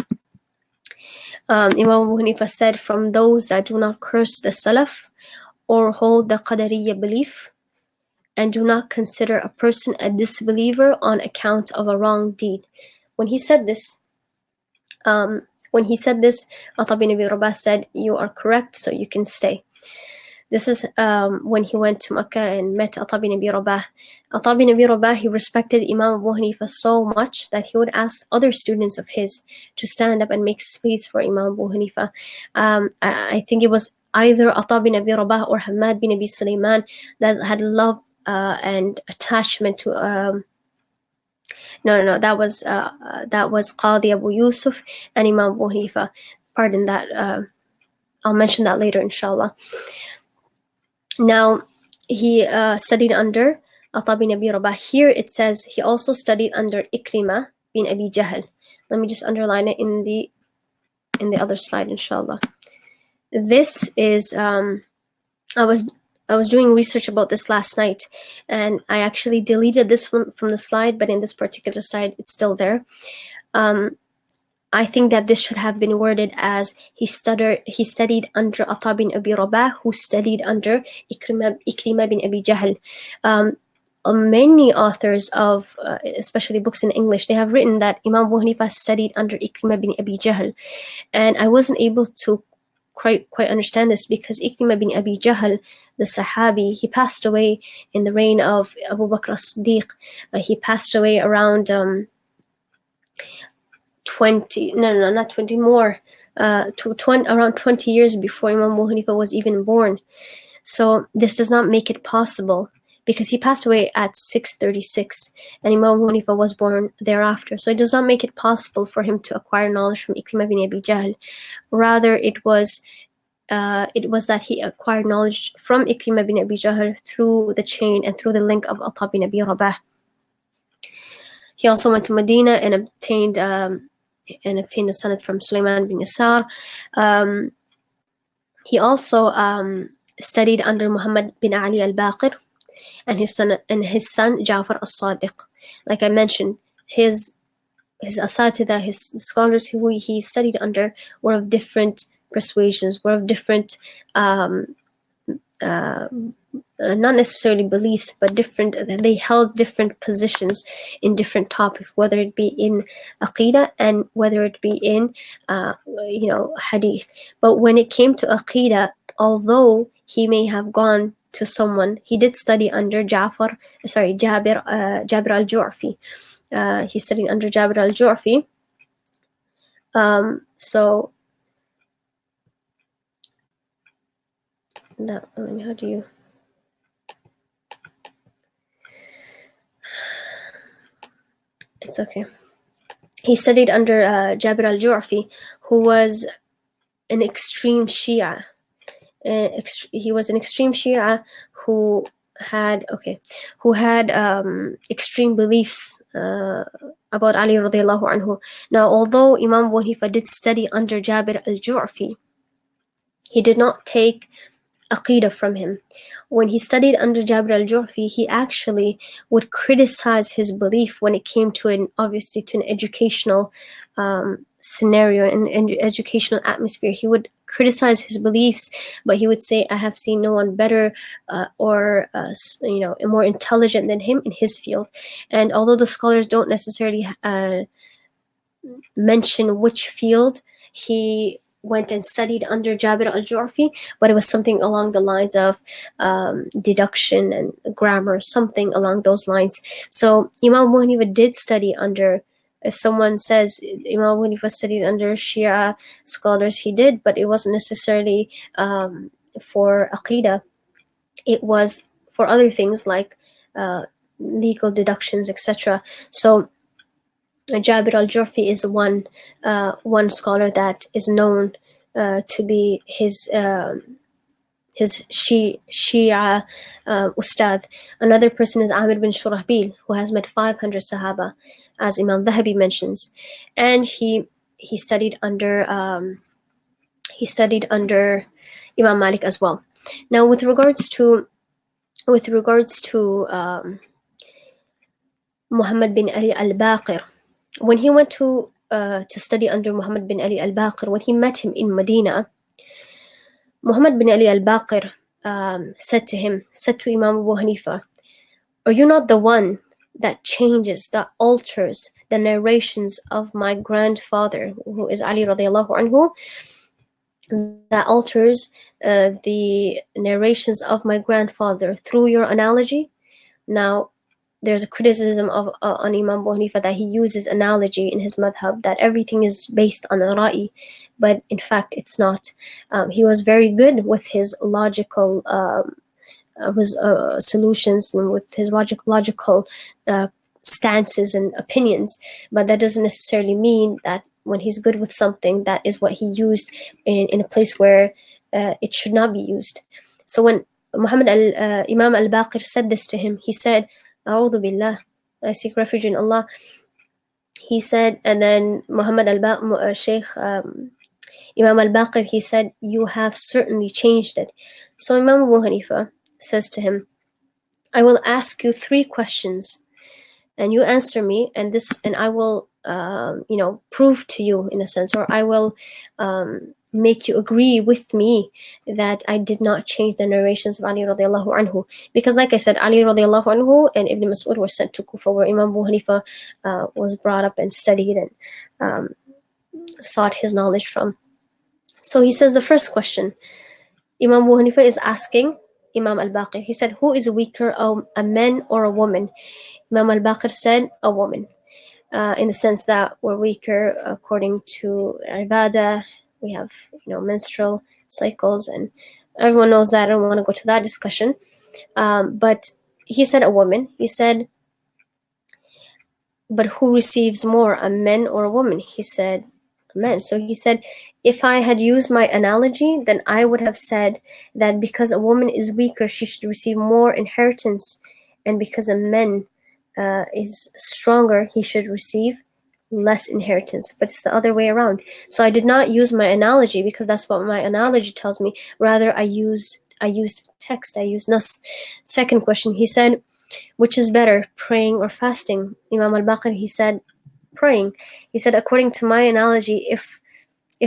A: Imam Abu Hanifa said, "From those that do not curse the Salaf or hold the Qadariyya belief, and do not consider a person a disbeliever on account of a wrong deed." When he said this, Ata bin Abi Rabah said, "You are correct, so you can stay." This is when he went to Makkah and met Ata bin Abi Rabah. Ata bin Abi Rabah, he respected Imam Abu Hanifa so much that he would ask other students of his to stand up and make space for Imam Abu Hanifa. I think it was either Ata bin Abi Rabah or Hamad bin Abi Sulaiman that had love and attachment to that was Qadi Abu Yusuf and Imam Abu Hanifa. Pardon that. I'll mention that later, inshallah. Now, he studied under Ata bin Abi Rabah. Here it says he also studied under Ikrimah bin Abi Jahl. Let me just underline it in the other slide, inshallah. This is I was doing research about this last night, and I actually deleted this from the slide, but in this particular slide, it's still there. I think that this should have been worded as he studied under Ata bin Abi Rabah, who studied under Ikrimah bin Abi Jahl. Many authors of, especially books in English, they have written that Imam Abu Hanifa studied under Ikrimah bin Abi Jahl. And I wasn't able to quite understand this because Ikrimah bin Abi Jahl, the Sahabi, he passed away in the reign of Abu Bakr as-Siddiq. He passed away around 20, no, not 20, more, around 20 years before Imam Abu Hanifa was even born. So this does not make it possible, because he passed away at 636 and Imam Abu Hanifa was born thereafter. So it does not make it possible for him to acquire knowledge from Ikrimah bin Abi Jahl. Rather, it was that he acquired knowledge from Ikrimah bin Abi Jahl through the chain and through the link of Ata bin Abi Rabah. He also went to Medina and obtained the sanad from Sulaiman bin Yasar. He also studied under Muhammad bin Ali al-Baqir and his son Ja'far as-Sadiq. Like I mentioned, his asatidha, his scholars who he studied under were of different persuasions, were of different not necessarily beliefs, but different. They held different positions in different topics, whether it be in aqidah and whether it be in hadith. But when it came to aqidah, although he may have gone to someone, he did study under Jabir al-Ju'fi. He studied under Jabir al-Ju'fi. So no, how do you? It's okay. He studied under Jabir al-Ju'fi, who was an extreme Shia. He was an extreme Shia who had extreme beliefs about Ali radiallahu anhu. Now, although Imam Abu Hanifa did study under Jabir al-Ju'fi, he did not take aqidah from him. When he studied under Jabir al-Ju'fi, he actually would criticize his belief when it came to an educational scenario and educational atmosphere. He would criticize his beliefs, but he would say, I have seen no one better or more intelligent than him in his field. And although the scholars don't necessarily mention which field he went and studied under Jabir al-Ju'fi, but it was something along the lines of deduction and grammar, something along those lines. So Imam Abu Hanifa did study under, if someone says Imam Abu Hanifa studied under Shia scholars, he did, but it wasn't necessarily for aqidah. It was for other things like legal deductions, etc. So Jabir al-Ju'fi is one scholar that is known to be his Shia ustad. Another person is Amir bin Shurahbil, who has met 500 Sahaba, as Imam Dhahabi mentions, and he studied under Imam Malik as well. Now, with regards to Muhammad bin Ali al-Baqir, when he went to study under Muhammad bin Ali al-Baqir, when he met him in Medina, Muhammad bin Ali al-Baqir said to Imam Abu Hanifa, are you not the one that changes, that alters the narrations of my grandfather, who is Ali radiallahu anhu, that alters the narrations of my grandfather through your analogy? Now, there's a criticism on Imam Abu Hanifa that he uses analogy in his madhab, that everything is based on a ra'i, but in fact it's not. He was very good with his logical solutions and with his logical stances and opinions, but that doesn't necessarily mean that when he's good with something, that is what he used in a place where it should not be used. So when Imam al-Baqir said this to him, he said, A'udhu billah, I seek refuge in Allah. He said, and then Imam al-Baqir, he said, you have certainly changed it. So Imam Abu Hanifa says to him, I will ask you 3 questions and you answer me, and I will prove to you, in a sense, or I will make you agree with me that I did not change the narrations of Ali radiallahu anhu. Because like I said, Ali radiallahu anhu and Ibn Mas'ud were sent to Kufa, where Imam Abu Hanifa was brought up and studied and sought his knowledge from. So he says the first question, Imam Abu Hanifa is asking Imam al-Baqir. He said, who is weaker, a man or a woman? Imam al-Baqir said, a woman. In the sense that we're weaker according to ibadah. We have, menstrual cycles, and everyone knows that. I don't want to go to that discussion. But he said a woman. He said, but who receives more, a man or a woman? He said, a man. So he said, if I had used my analogy, then I would have said that because a woman is weaker, she should receive more inheritance, and because a man is stronger, he should receive less inheritance. But it's the other way around. So I did not use my analogy because that's what my analogy tells me. Rather, I used text. I used nas. Second question, he said, which is better, praying or fasting? Imam al-Baqir, he said, praying. He said, according to my analogy, if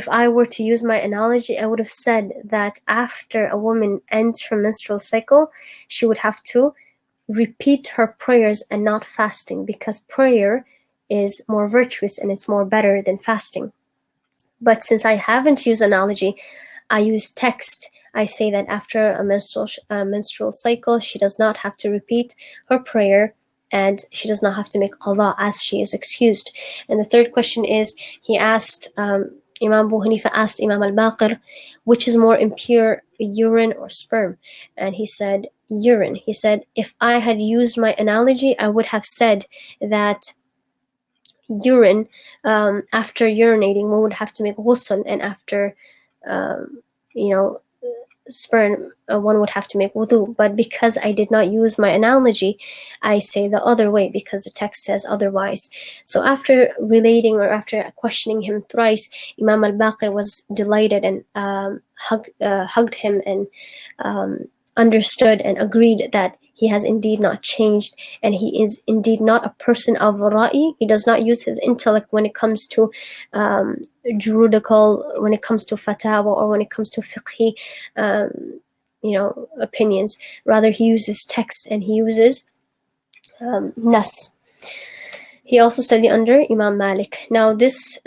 A: I were to use my analogy, I would have said that after a woman ends her menstrual cycle, she would have to repeat her prayers and not fasting, because prayer is more virtuous and it's more better than fasting. But since I haven't used analogy, I use text. I say that after a menstrual cycle, she does not have to repeat her prayer, and she does not have to make qada, as she is excused. And the third question is, he asked, Imam Abu Hanifa asked Imam al-Baqir, which is more impure, urine or sperm? And he said, urine. He said, if I had used my analogy, I would have said that urine, after urinating, one would have to make ghusl, and after, sperm, one would have to make wudu. But because I did not use my analogy, I say the other way, because the text says otherwise. So after relating, or after questioning him thrice, Imam al-Baqir was delighted and hugged him and understood and agreed that he has indeed not changed, and he is indeed not a person of ra'i. He does not use his intellect when it comes to juridical, when it comes to fatawa, or when it comes to fiqhi, opinions. Rather, he uses text and he uses nas. He also studied under Imam Malik. Now, this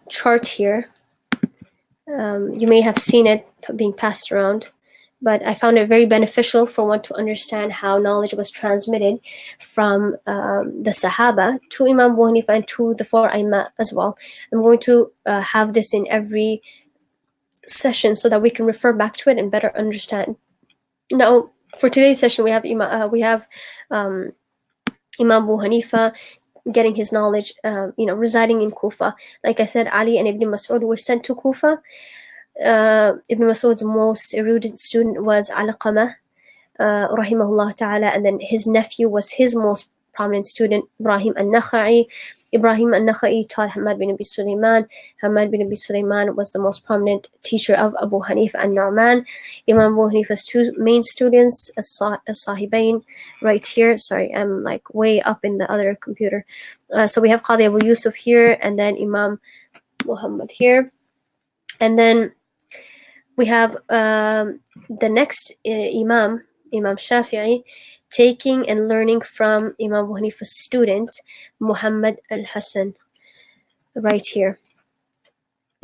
A: chart here, you may have seen it being passed around, but I found it very beneficial for one to understand how knowledge was transmitted from the Sahaba to Imam Abu Hanifa and to the four Aimma as well. I'm going to have this in every session so that we can refer back to it and better understand. Now, for today's session, we have Imam Abu Hanifa getting his knowledge, residing in Kufa. Like I said, Ali and Ibn Mas'ud were sent to Kufa. Ibn Mas'ud's most erudite student was Alqamah, rahimahullah ta'ala, and then his nephew was his most prominent student, Ibrahim al-Nakha'i. Ibrahim al-Nakha'i taught Hamad bin Abi Sulaiman. Hamad bin Abi Sulaiman was the most prominent teacher of Abu Hanifa and Nu'man. Imam Abu Hanifa's two main students, as-Sahibain, right here. Sorry, I'm like way up in the other computer. So we have Qadi Abu Yusuf here, and then Imam Muhammad here. And then we have the next Imam Shafi'i, taking and learning from Imam Abu Hanifa's student, Muhammad al-Hasan, right here.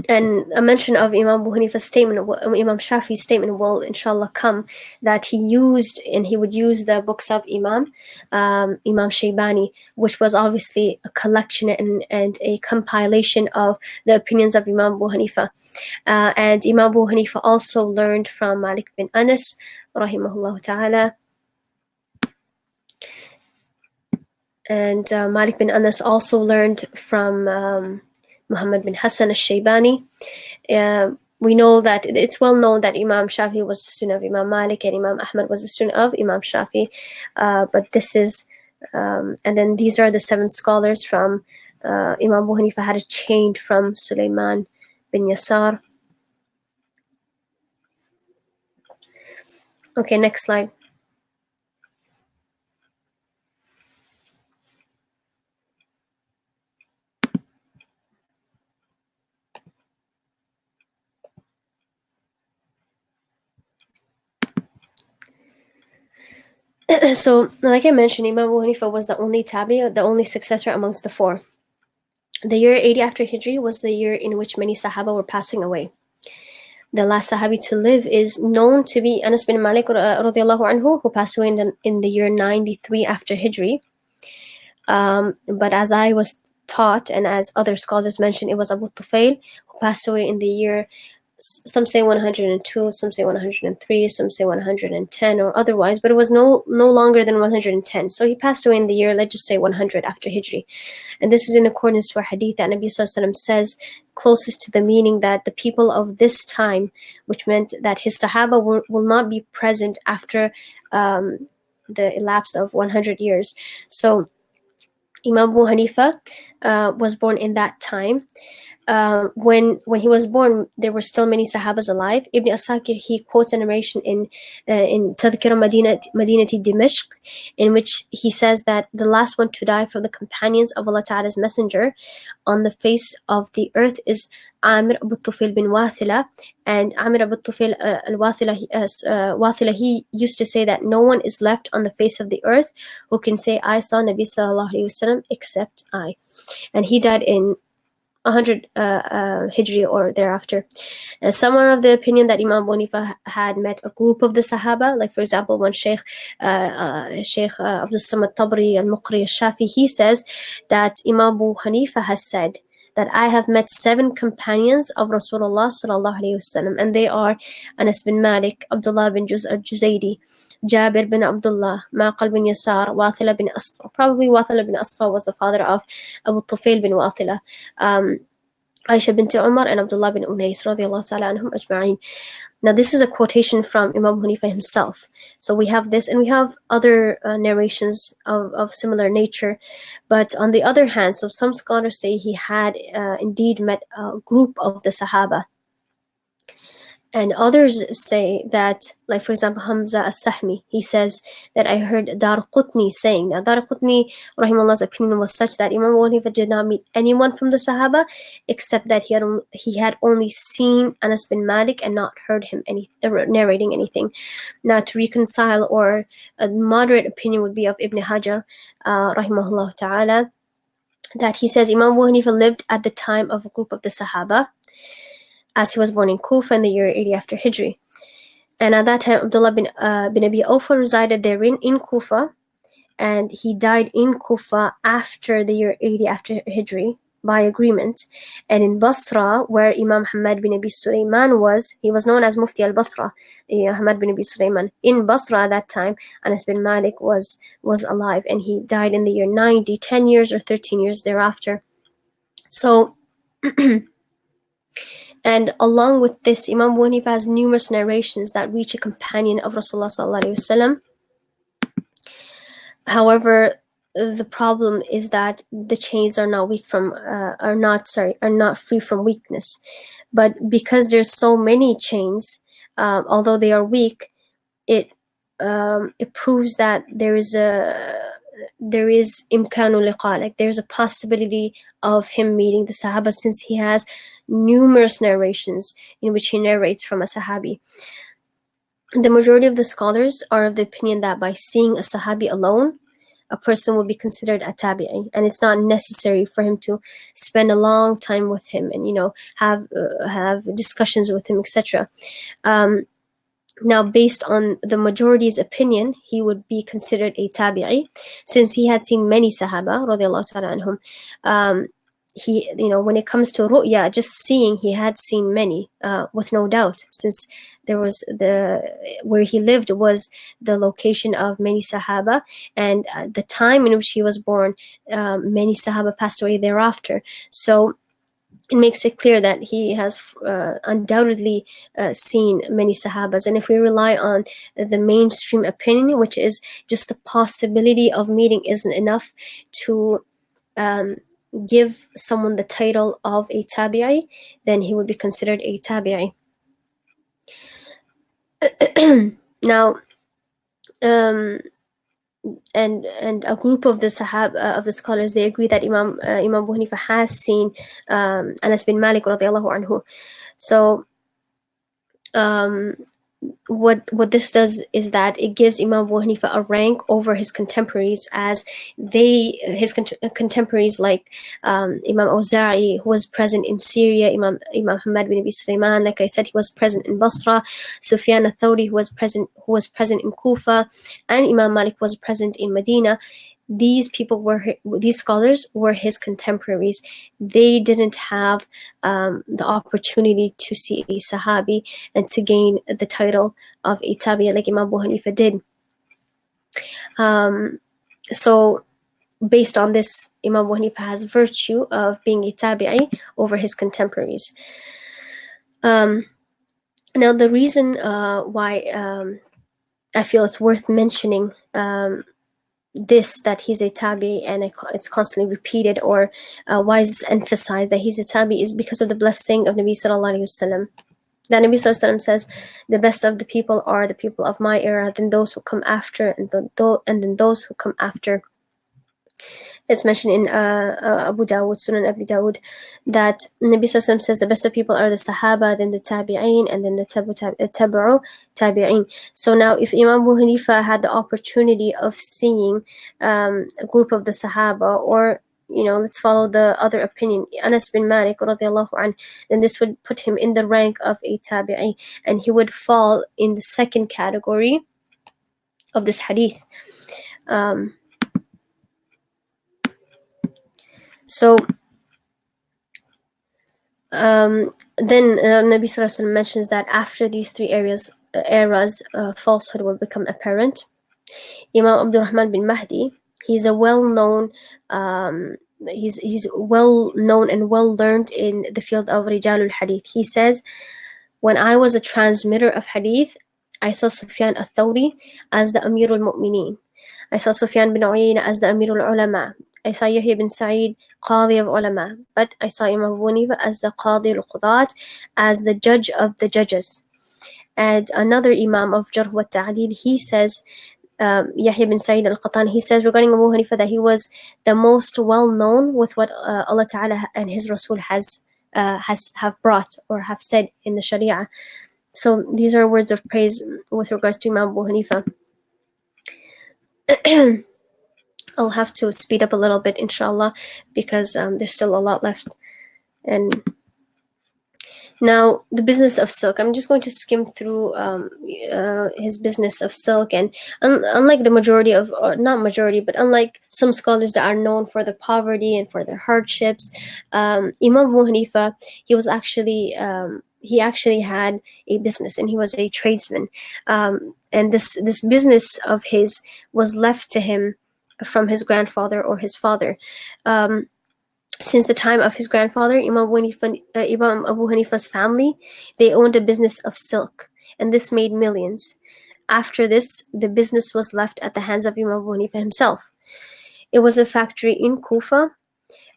A: And a mention of Imam Abu Hanifa's statement, Imam Shafi'i's statement will inshallah come, that he would use the books of Imam Shaybani, which was obviously a collection and a compilation of the opinions of Imam Abu Hanifa. And Imam Abu Hanifa also learned from Malik bin Anas, rahimahullah ta'ala. And Malik bin Anas also learned from Muhammad bin Hassan al-Shaybani. We know that it's well known that Imam Shafi was a student of Imam Malik and Imam Ahmad was a student of Imam Shafi. But this is, and then these are the 7 scholars from Imam Abu Hanifa had a chain from Sulaiman bin Yasar. Okay, next slide. So, like I mentioned, Imam Abu Hanifa was the only tabi, the only successor amongst the four. The year 80 after Hijri was the year in which many Sahaba were passing away. The last Sahabi to live is known to be Anas bin Malik radiallahu anhu, who passed away in the year 93 after Hijri. But as I was taught, and as other scholars mentioned, it was Abu Tufail, who passed away in the year, some say 102, some say 103, some say 110 or otherwise, but it was no longer than 110. So he passed away in the year, let's just say 100 after Hijri. And this is in accordance to a hadith that Nabi Sallallahu Alaihi Wasallam says, closest to the meaning that the people of this time, which meant that his Sahaba will not be present after the elapse of 100 years. So Imam Abu Hanifa was born in that time. When he was born, there were still many Sahabas alive. Ibn Asakir, he quotes a narration in Tadhkira Madinati Dimashq, in which he says that the last one to die from the companions of Allah Ta'ala's Messenger on the face of the earth is Amir Abu Tufail bin Wathila. And Amir Abu Tufail al-Wathila, he used to say that no one is left on the face of the earth who can say, I saw Nabi Sallallahu Alaihi Wasallam except I. And he died in 100 Hijri or thereafter. Some are of the opinion that Imam Abu Hanifa had met a group of the Sahaba, like for example, one Sheikh Abdul Samad Tabri al-Muqri al-Shafi, he says that Imam Abu Hanifa has said that I have met 7 companions of Rasulullah sallallahu alaihi wasallam, and they are Anas bin Malik, Abdullah bin al-Juzaydi, Jabir bin Abdullah, Maqal bin Yasar, Wathila bin Asqa. Probably Wathila bin Asqa was the father of Abu Tufail bin Wathila. Aisha bint Umar and Abdullah bin Unais radiallahu ta'ala anhum ajma'in. Now this is a quotation from Imam Hanifa himself. So we have this, and we have other narrations of similar nature. But on the other hand, so some scholars say he had indeed met a group of the Sahaba. And others say that, like for example, Hamza as-Sahmi, he says that I heard Darul Qutni saying. Now Darul Qutni, rahimahullah's opinion was such that Imam Abu Hanifa did not meet anyone from the Sahaba, except that he had only seen Anas bin Malik and not heard him narrating anything. Now to reconcile, or a moderate opinion would be of Ibn Hajar, rahimahullah ta'ala, that he says Imam Abu Hanifa lived at the time of a group of the Sahaba, as he was born in Kufa in the year 80 after Hijri. And at that time, Abdullah bin Abi Awfa resided therein in Kufa, and he died in Kufa after the year 80 after Hijri by agreement. And in Basra, where Imam Hamad bin Abi Sulaiman was, he was known as Mufti al-Basra, Hamad bin Abi Sulaiman. In Basra at that time, Anas bin Malik was alive, and he died in the year 90, 10 years or 13 years thereafter. So and along with this, Imam Abu Hanifa has numerous narrations that reach a companion of Rasulullah sallallahu alaihi wasallam. However, the problem is that the chains are not free from weakness. But because there's so many chains, although they are weak, it proves that there is imkanu liqa, like there's a possibility of him meeting the Sahaba, since he has numerous narrations in which he narrates from a Sahabi. The majority of the scholars are of the opinion that by seeing a Sahabi alone, a person will be considered a tabi'i, and it's not necessary for him to spend a long time with him and have discussions with him, etc. Now, based on the majority's opinion, he would be considered a tabi'i, since he had seen many Sahaba radiallahu ta'ala anhum. He, when it comes to ru'ya, just seeing, he had seen many, with no doubt, since there was where he lived was the location of many Sahaba, and the time in which he was born, many Sahaba passed away thereafter. So it makes it clear that he has undoubtedly seen many Sahabas. And if we rely on the mainstream opinion, which is just the possibility of meeting isn't enough to give someone the title of a tabi'i, then he would be considered a tabi'i. Now, and a group of the Sahaba, of the scholars, they agree that Imam Abu Hanifa has seen Anas bin Malik radiallahu anhu. So what this does is that it gives Imam Abu Hanifa a rank over his contemporaries, as his contemporaries like Imam Awza'i, who was present in Syria, Imam Hamad bin Abi Sulaiman, like I said, he was present in Basra, Sufyan al-Thawri, who was present in Kufa, and Imam Malik was present in Medina. These scholars were his contemporaries. They didn't have the opportunity to see a Sahabi and to gain the title of a Tabi'i like Imam Abu Hanifa did. So based on this, Imam Abu Hanifa has virtue of being a Tabi'i over his contemporaries. Now the reason why I feel it's worth mentioning that he's a tabi and it's constantly repeated, or why is emphasized that he's a tabi, is because of the blessing of Nabi sallallahu alaihi wasallam. That Nabi sallallahu alaihi wasallam says, the best of the people are the people of my era, then those who come after, and then those who come after. It's mentioned in Abu Dawud, Sunan Abu Dawud, that Nabi sallallahu alaihi wasallam says the best of people are the Sahaba, then the Tabi'een, and then the Tabu'u Tabi'een. So now, if Imam Abu Hanifa had the opportunity of seeing a group of the Sahaba, or let's follow the other opinion, Anas bin Malik radiallahu anh, then this would put him in the rank of a Tabi'i, and he would fall in the second category of this hadith. So then Nabi Sallallahu Alaihi Wasallam mentions that after these three eras, falsehood will become apparent. Imam Abdurrahman bin Mahdi, he's a well-known, he's well-known and well-learned in the field of Rijalul Hadith. He says, when I was a transmitter of Hadith, I saw Sufyan al-Thawri as the Amirul Mu'mineen. I saw Sufyan bin Uyayna as the Amirul Ulama. I saw Yahya bin Sa'id, Qadi of Ulama. But I saw Imam Abu Hanifa as the Qadi al-Qudat, as the judge of the judges. And another Imam of Jarh wa Ta'dil, he says, Yahya bin Sa'id al-Qattan, he says regarding Abu Hanifa that he was the most well-known with what Allah Ta'ala and His Rasul have brought or have said in the Sharia. So these are words of praise with regards to Imam Abu Hanifa. I'll have to speed up a little bit, inshallah, because there's still a lot left. And now, the business of silk. I'm just going to skim through his business of silk. And unlike the majority of, or not majority, but unlike some scholars that are known for their poverty and for their hardships, Imam Abu Hanifa, he actually had a business, and he was a tradesman. And this business of his was left to him from his grandfather or his father. Since the time of his grandfather, Imam Abu Hanifa's family, they owned a business of silk, and this made millions. After this, the business was left at the hands of Imam Abu Hanifa himself. It was a factory in Kufa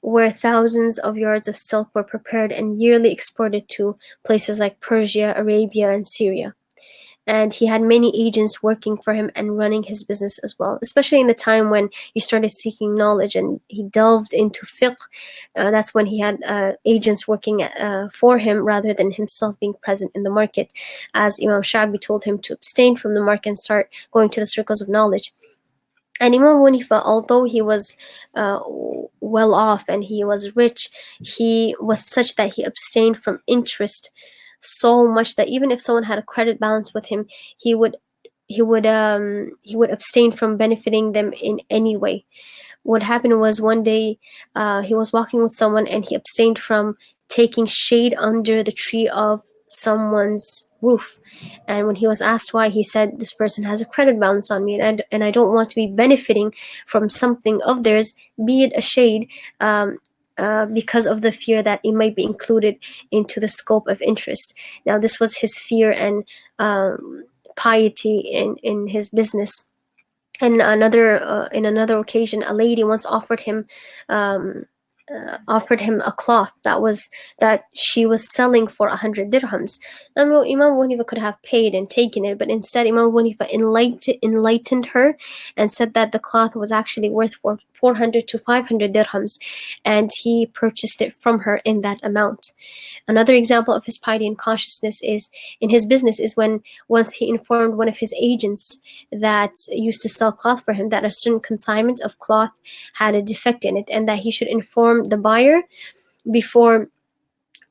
A: where thousands of yards of silk were prepared and yearly exported to places like Persia, Arabia, and Syria. And he had many agents working for him and running his business as well, especially in the time when he started seeking knowledge and he delved into fiqh. That's when he had agents working for him rather than himself being present in the market, as Imam Sha'bi told him to abstain from the market and start going to the circles of knowledge. And Imam Abu Hanifa, although he was well off and he was rich, he was such that he abstained from interest so much that even if someone had a credit balance with him, he would abstain from benefiting them in any way. What happened was, one day he was walking with someone and he abstained from taking shade under the tree of someone's roof. And when he was asked why, he said, this person has a credit balance on me, and I don't want to be benefiting from something of theirs, be it a shade, because of the fear that it might be included into the scope of interest. Now, this was his fear and piety in his business. And in another occasion, a lady once offered him a cloth that she was selling for 100 dirhams. Now, Imam Abu Hanifa could have paid and taken it, but instead Imam Abu Hanifa enlightened her and said that the cloth was actually worth 400 to 500 dirhams, and he purchased it from her in that amount. Another example of his piety and consciousness is in his business is when once he informed one of his agents that used to sell cloth for him that a certain consignment of cloth had a defect in it, and that he should inform the buyer before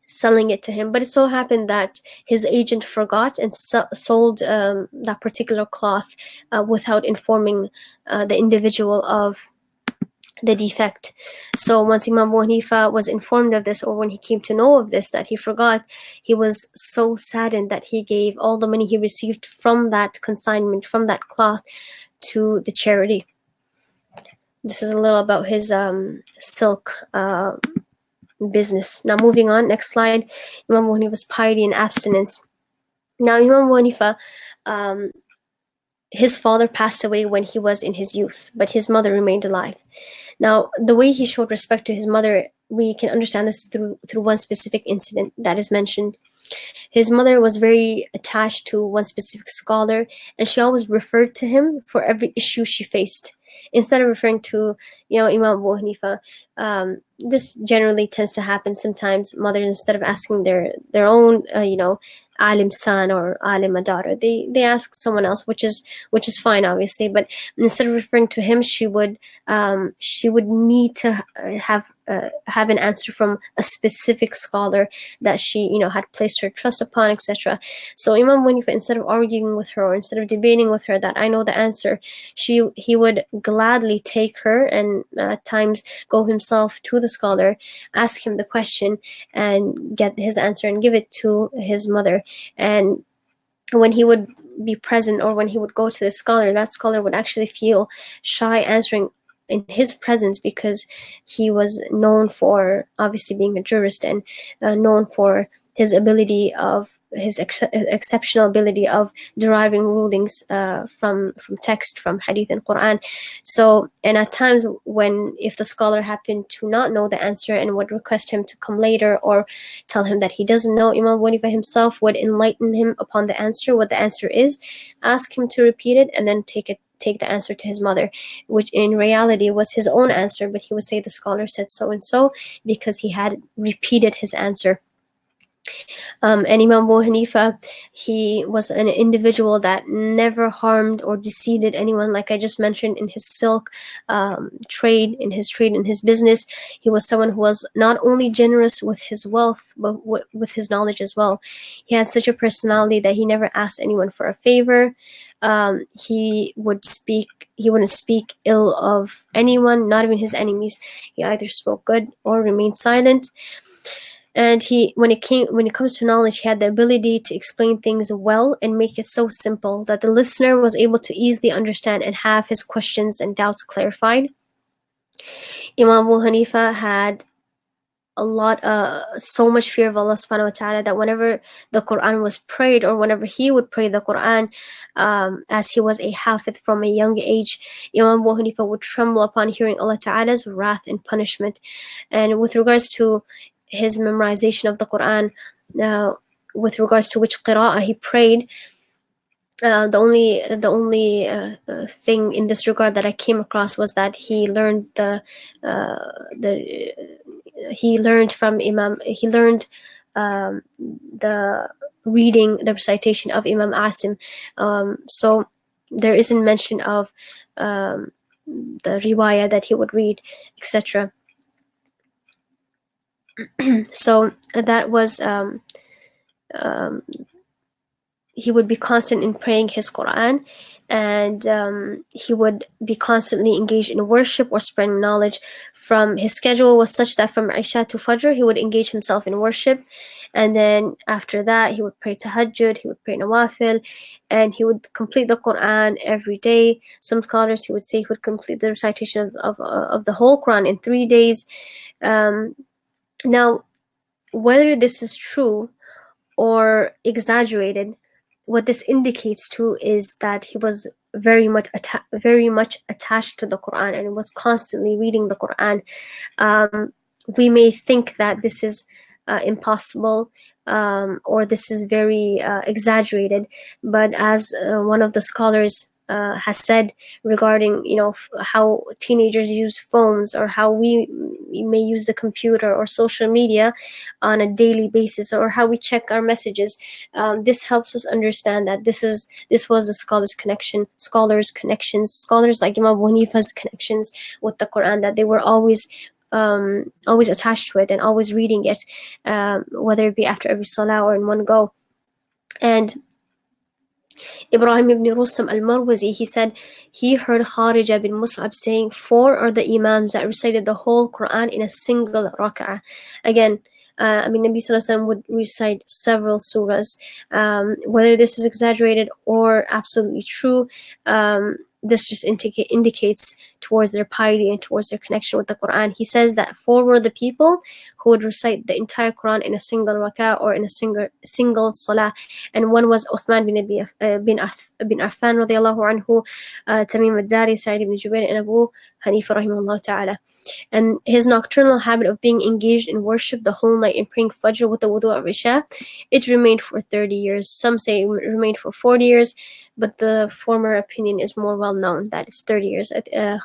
A: selling it to him. But it so happened that his agent forgot and sold that particular cloth without informing the individual of the defect. So once Imam Abu Hanifa was informed of this, or when he came to know of this, that he forgot, he was so saddened that he gave all the money he received from that consignment, from that cloth, to the charity. This is a little about his silk business. Now moving on, next slide. Imam Abu Hanifa's piety and abstinence. Now Imam Abu Hanifa, his father passed away when he was in his youth, but his mother remained alive. Now, the way he showed respect to his mother, we can understand this through one specific incident that is mentioned. His mother was very attached to one specific scholar, and she always referred to him for every issue she faced, instead of referring to, Imam Abu Hanifa. This generally tends to happen sometimes. Mothers, instead of asking their own, alim son or alima daughter, they ask someone else, which is fine, obviously. But instead of referring to him, she would need to have an answer from a specific scholar that she had placed her trust upon, etc. So Imam Abu Hanifa, instead of arguing with her or instead of debating with her that I know the answer, he would gladly take her and at times go himself to the scholar, ask him the question, and get his answer and give it to his mother. And when he would be present, or when he would go to the scholar, that scholar would actually feel shy answering in his presence, because he was known for obviously being a jurist and known for his ability of his exceptional ability of deriving rulings from text, from hadith and Quran. So, and at times if the scholar happened to not know the answer and would request him to come later or tell him that he doesn't know, Imam Abu Hanifa himself would enlighten him upon the answer, what the answer is, ask him to repeat it, and then take the answer to his mother, which in reality was his own answer, but he would say the scholar said so and so because he had repeated his answer. And Imam Abu Hanifa, he was an individual that never harmed or deceived anyone, like I just mentioned, in his silk trade, in his business. He was someone who was not only generous with his wealth, but with his knowledge as well. He had such a personality that he never asked anyone for a favor. He wouldn't speak ill of anyone, not even his enemies. He either spoke good or remained silent. And when it comes to knowledge, he had the ability to explain things well and make it so simple that the listener was able to easily understand and have his questions and doubts clarified. Imam Abu Hanifa had so much fear of Allah subhanahu wa ta'ala that whenever the Quran was prayed, or whenever he would pray the Quran, as he was a hafidh from a young age, Imam Abu Hanifa would tremble upon hearing Allah ta'ala's wrath and punishment. And with regards to his memorization of the Quran, with regards to which qira'ah he prayed, the only thing in this regard that I came across was that he learned from Imam. He learned the reading, the recitation of Imam Asim. So there isn't mention of the riwayah that he would read, etc. So that was he would be constant in praying his Quran, and he would be constantly engaged in worship or spreading knowledge. From his schedule was such that from Isha to Fajr he would engage himself in worship, and then after that he would pray Tahajjud, he would pray Nawafil, and he would complete the Quran every day. Some scholars, he would say he would complete the recitation of the whole Quran in 3 days. Now, whether this is true or exaggerated, what this indicates to is that he was very much attached to the Quran and was constantly reading the Quran. We may think that this is impossible, or this is very exaggerated, but as one of the scholars has said regarding, how teenagers use phones, or how we may use the computer or social media on a daily basis, or how we check our messages. This helps us understand that this was the scholars' connections, scholars like Imam Abu Hanifa's connections with the Quran, that they were always attached to it and always reading it, whether it be after every salah or in one go. And Ibrahim ibn Rustam al-Marwazi, he said he heard Kharija bin Mus'ab saying 4 are the Imams that recited the whole Quran in a single rak'ah. Again, Nabi Sallallahu Alaihi Wasallam would recite several surahs. Whether this is exaggerated or absolutely true, this just indicates towards their piety and towards their connection with the Quran. He says that 4 were the people who would recite the entire Quran in a single rak'ah or in a single salah. And one was Uthman bin Affan radiallahu anhu, Tamim al-Dari, Sa'id ibn Jubair, and Abu Hanifa rahimahullah ta'ala. And his nocturnal habit of being engaged in worship the whole night and praying Fajr with the wudu of Isha, it remained for 30 years. Some say it remained for 40 years, but the former opinion is more well known, that it's 30 years.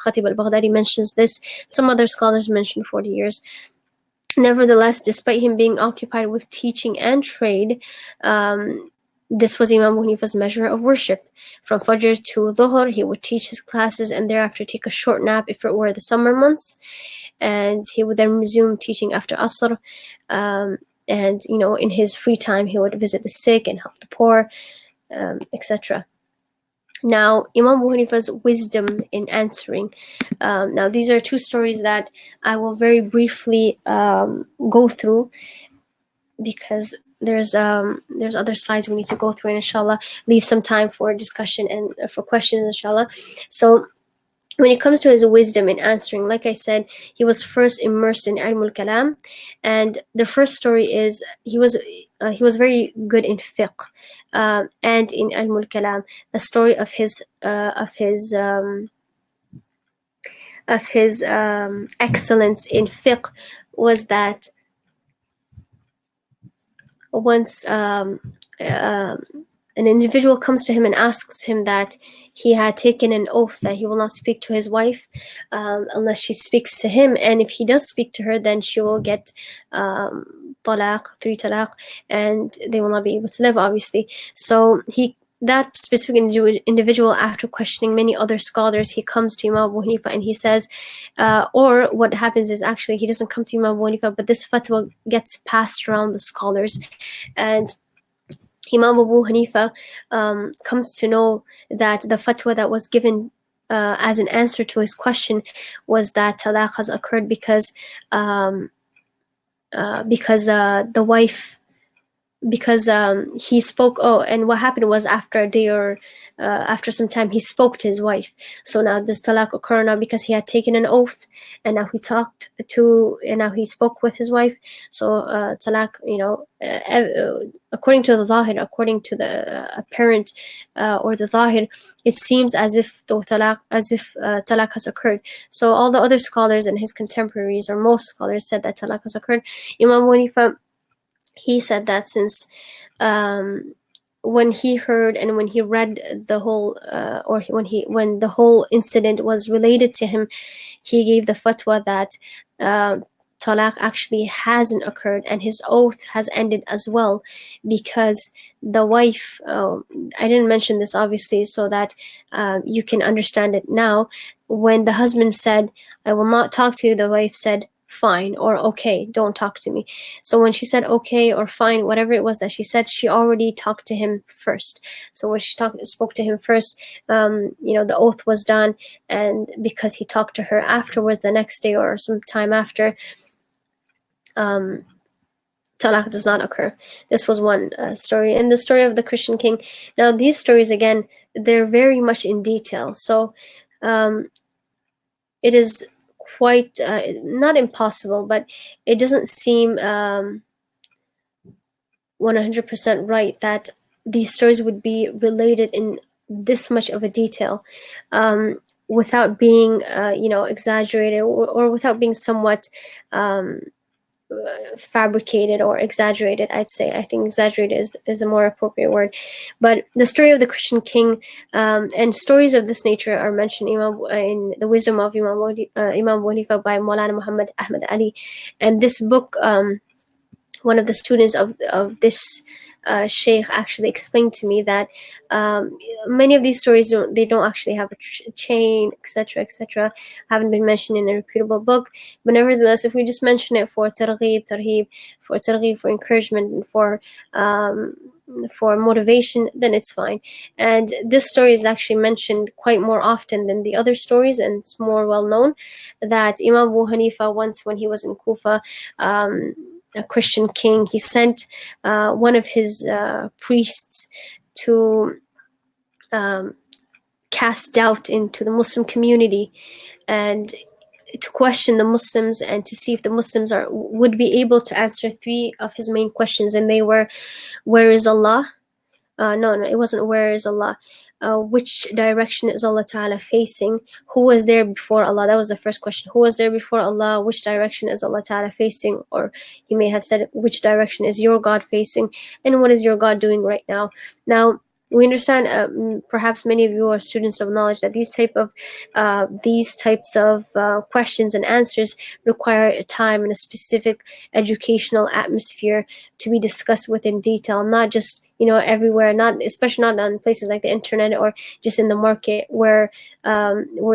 A: Khatib al-Baghdadi mentions this. Some other scholars mention 40 years. Nevertheless, despite him being occupied with teaching and trade, this was Imam Abu Hanifa's measure of worship. From Fajr to Dhuhr, he would teach his classes and thereafter take a short nap if it were the summer months. And he would then resume teaching after Asr. And, in his free time, he would visit the sick and help the poor, etc. Now, Imam Abu Hanifa's wisdom in answering. Now, these are 2 stories that I will very briefly go through, because there's other slides we need to go through, and inshallah leave some time for discussion and for questions, inshallah. So when it comes to his wisdom in answering, like I said, he was first immersed in ilm al-kalam, and the first story is he was very good in fiqh and in ilm al-kalam. The story of his excellence in fiqh was that once an individual comes to him and asks him that he had taken an oath that he will not speak to his wife unless she speaks to him, and if he does speak to her, then she will get 3 talaq, and they will not be able to live, obviously. So that specific individual, after questioning many other scholars, he comes to Imam Abu Hanifa and he says, or what happens is, actually he doesn't come to Imam Abu Hanifa, but this fatwa gets passed around the scholars, and Imam Abu Hanifa comes to know that the fatwa that was given as an answer to his question was that talaq has occurred because the wife, he spoke. Oh, and what happened was, after a day or after some time, he spoke to his wife. So now does talaq occur now because he had taken an oath, and now now he spoke with his wife. So talaq, according to the zahir, according to the apparent or the zahir, it seems as if talaq has occurred. So all the other scholars and his contemporaries, or most scholars, said that talaq has occurred. Imam Abu Hanifa, he said that since when he heard and when he read the whole, when the whole incident was related to him, he gave the fatwa that talaq actually hasn't occurred, and his oath has ended as well, because the wife, I didn't mention this obviously so that you can understand it now. When the husband said, "I will not talk to you," the wife said, "Fine," or "Okay, don't talk to me." So when she said okay or fine, whatever it was that she said, she already talked to him first. So when she spoke to him first, the oath was done, and because he talked to her afterwards, the next day or some time after, talaq does not occur. This was one story. And the story of the Christian king. Now these stories, again, they're very much in detail. So it is quite not impossible, but it doesn't seem 100% right that these stories would be related in this much of a detail without being exaggerated, or without being somewhat fabricated or exaggerated, I'd say. I think exaggerated is a more appropriate word. But the story of the Christian king, and stories of this nature are mentioned in the Wisdom of Imam Abu Hanifa by Maulana Muhammad Ahmad Ali. And this book, one of the students of this sheikh actually explained to me that many of these stories don't actually have a chain, etc., etc., haven't been mentioned in a reputable book. But nevertheless, if we just mention it for targhib, for encouragement, and for motivation, then it's fine. And this story is actually mentioned quite more often than the other stories, and it's more well known that Imam Abu Hanifa, once when he was in Kufa, a Christian king, he sent one of his priests to cast doubt into the Muslim community and to question the Muslims and to see if the Muslims would be able to answer three of his main questions. And they were, where is Allah? No, it wasn't where is Allah. Which direction is Allah Ta'ala facing? Who was there before Allah? That was the first question. Who was there before Allah? Which direction is Allah Ta'ala facing? Or he may have said, which direction is your God facing? And what is your God doing right now? Now, we understand, perhaps many of you are students of knowledge, that these types of questions and answers require a time and a specific educational atmosphere to be discussed within detail, not just everywhere, especially not on places like the internet or just in the market where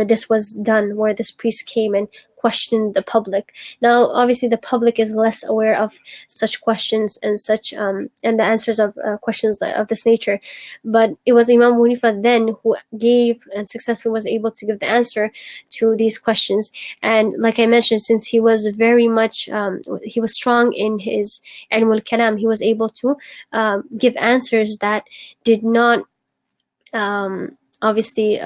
A: this was done, where this priest came and questioned the public. Now, obviously, the public is less aware of such questions and such and the answers of questions of this nature. But it was Imam Abu Hanifa then who gave and successfully was able to give the answer to these questions. And like I mentioned, since he was very much he was strong in his ilm al-kalam, he was able to give answers that did not obviously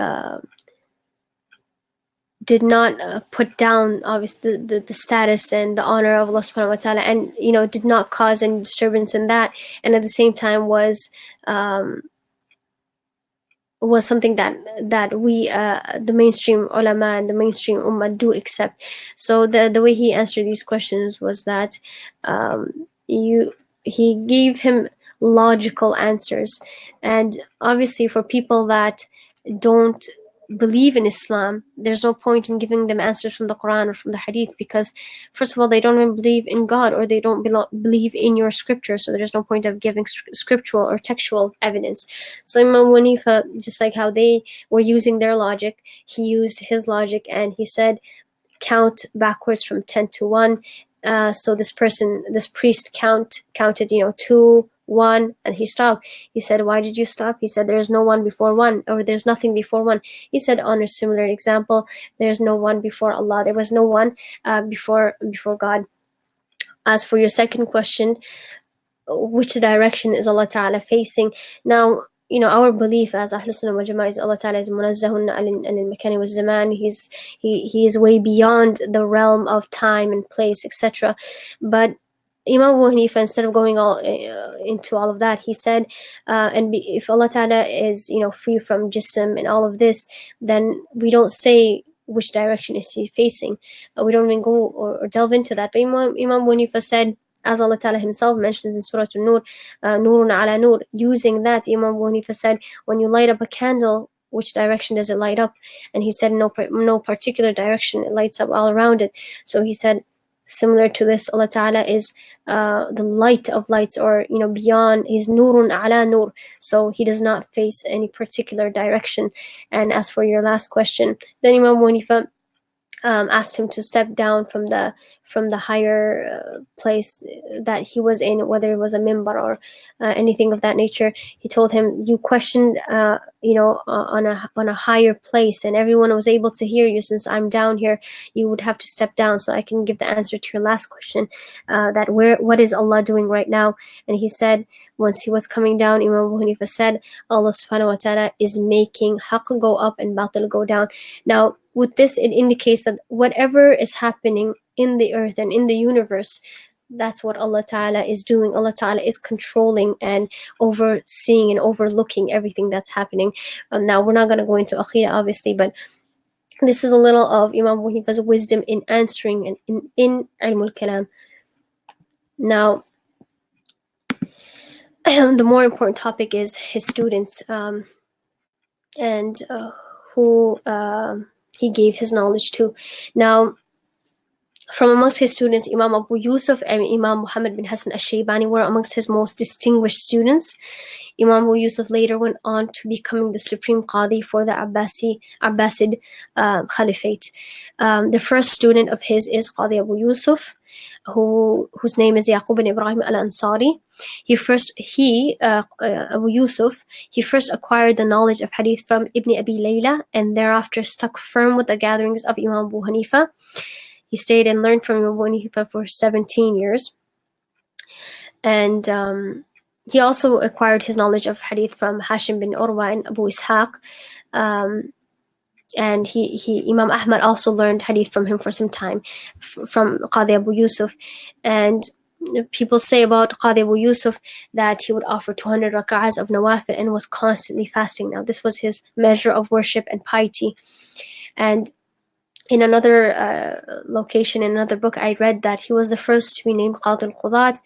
A: did not put down obviously the status and the honor of Allah subhanahu wa ta'ala, and did not cause any disturbance in that, and at the same time was something that we the mainstream ulama and the mainstream ummah do accept. So the way he answered these questions was that he gave him logical answers. And obviously for people that don't believe in Islam, there's no point in giving them answers from the Quran or from the Hadith, because first of all, they don't even believe in God, or they don't believe in your scripture, so there's no point of giving scriptural or textual evidence. So Imam Abu Hanifa, just like how they were using their logic, he used his logic, and he said, count backwards from 10 to 1. So this priest counted 2, 1, and he stopped. He said, why did you stop? He said, there's no one before one, or there's nothing before one. He said, on a similar example, there's no one before Allah. There was no one before God. As for your second question, which direction is Allah Ta'ala facing? Now, our belief as Ahlul Sunnah wal Jama'ah is Allah Ta'ala is munazzahun al-makani wal zaman. He is way beyond the realm of time and place, etc. But Imam Abu Hanifa, instead of going all into all of that, he said, if Allah Ta'ala is free from jism and all of this, then we don't say which direction is he facing. We don't even go or delve into that. But Imam Abu Hanifa said, as Allah Ta'ala himself mentions in Surah An-Nur, Nurun ala Nur, using that, Imam Abu Hanifa said, when you light up a candle, which direction does it light up? And he said, no particular direction, it lights up all around it. So he said, similar to this, Allah Ta'ala is the light of lights, or beyond, he's Nurun ala Nur, so he does not face any particular direction. And as for your last question, then Imam Abu Hanifa asked him to step down from the higher place that he was in, whether it was a mimbar or anything of that nature. He told him, you questioned on a higher place, and everyone was able to hear you. Since I'm down here, you would have to step down so I can give the answer to your last question, that what is Allah doing right now? And he said, once he was coming down, Imam Abu Hanifa said, Allah subhanahu wa ta'ala is making haqq go up and batil go down. Now, with this, it indicates that whatever is happening in the earth and in the universe, that's what Allah Ta'ala is doing. Allah Ta'ala is controlling and overseeing and overlooking everything that's happening. Now, we're not going to go into Aqidah, obviously, but this is a little of Imam Abu Hanifa's wisdom in answering and in Ilm al-Kalam. Now, the more important topic is his students, and who he gave his knowledge to. Now, from amongst his students, Imam Abu Yusuf and Imam Muhammad bin Hassan al-Shaybani were amongst his most distinguished students. Imam Abu Yusuf later went on to becoming the supreme Qadi for the Abbasid Caliphate. The first student of his is Qadi Abu Yusuf, whose name is Yaqub bin Ibrahim al-Ansari. Abu Yusuf, he first acquired the knowledge of hadith from Ibn Abi Layla, and thereafter stuck firm with the gatherings of Imam Abu Hanifa. He stayed and learned from Imam Abu Hanifa for 17 years. And he also acquired his knowledge of hadith from Hashim bin Urwa and Abu Ishaq. And Imam Ahmad also learned hadith from him for some time, from Qadi Abu Yusuf. And people say about Qadi Abu Yusuf that he would offer 200 rak'ahs of nawafil and was constantly fasting. Now, this was his measure of worship and piety. And in another location, in another book, I read that he was the first to be named Qadi al-Qudat.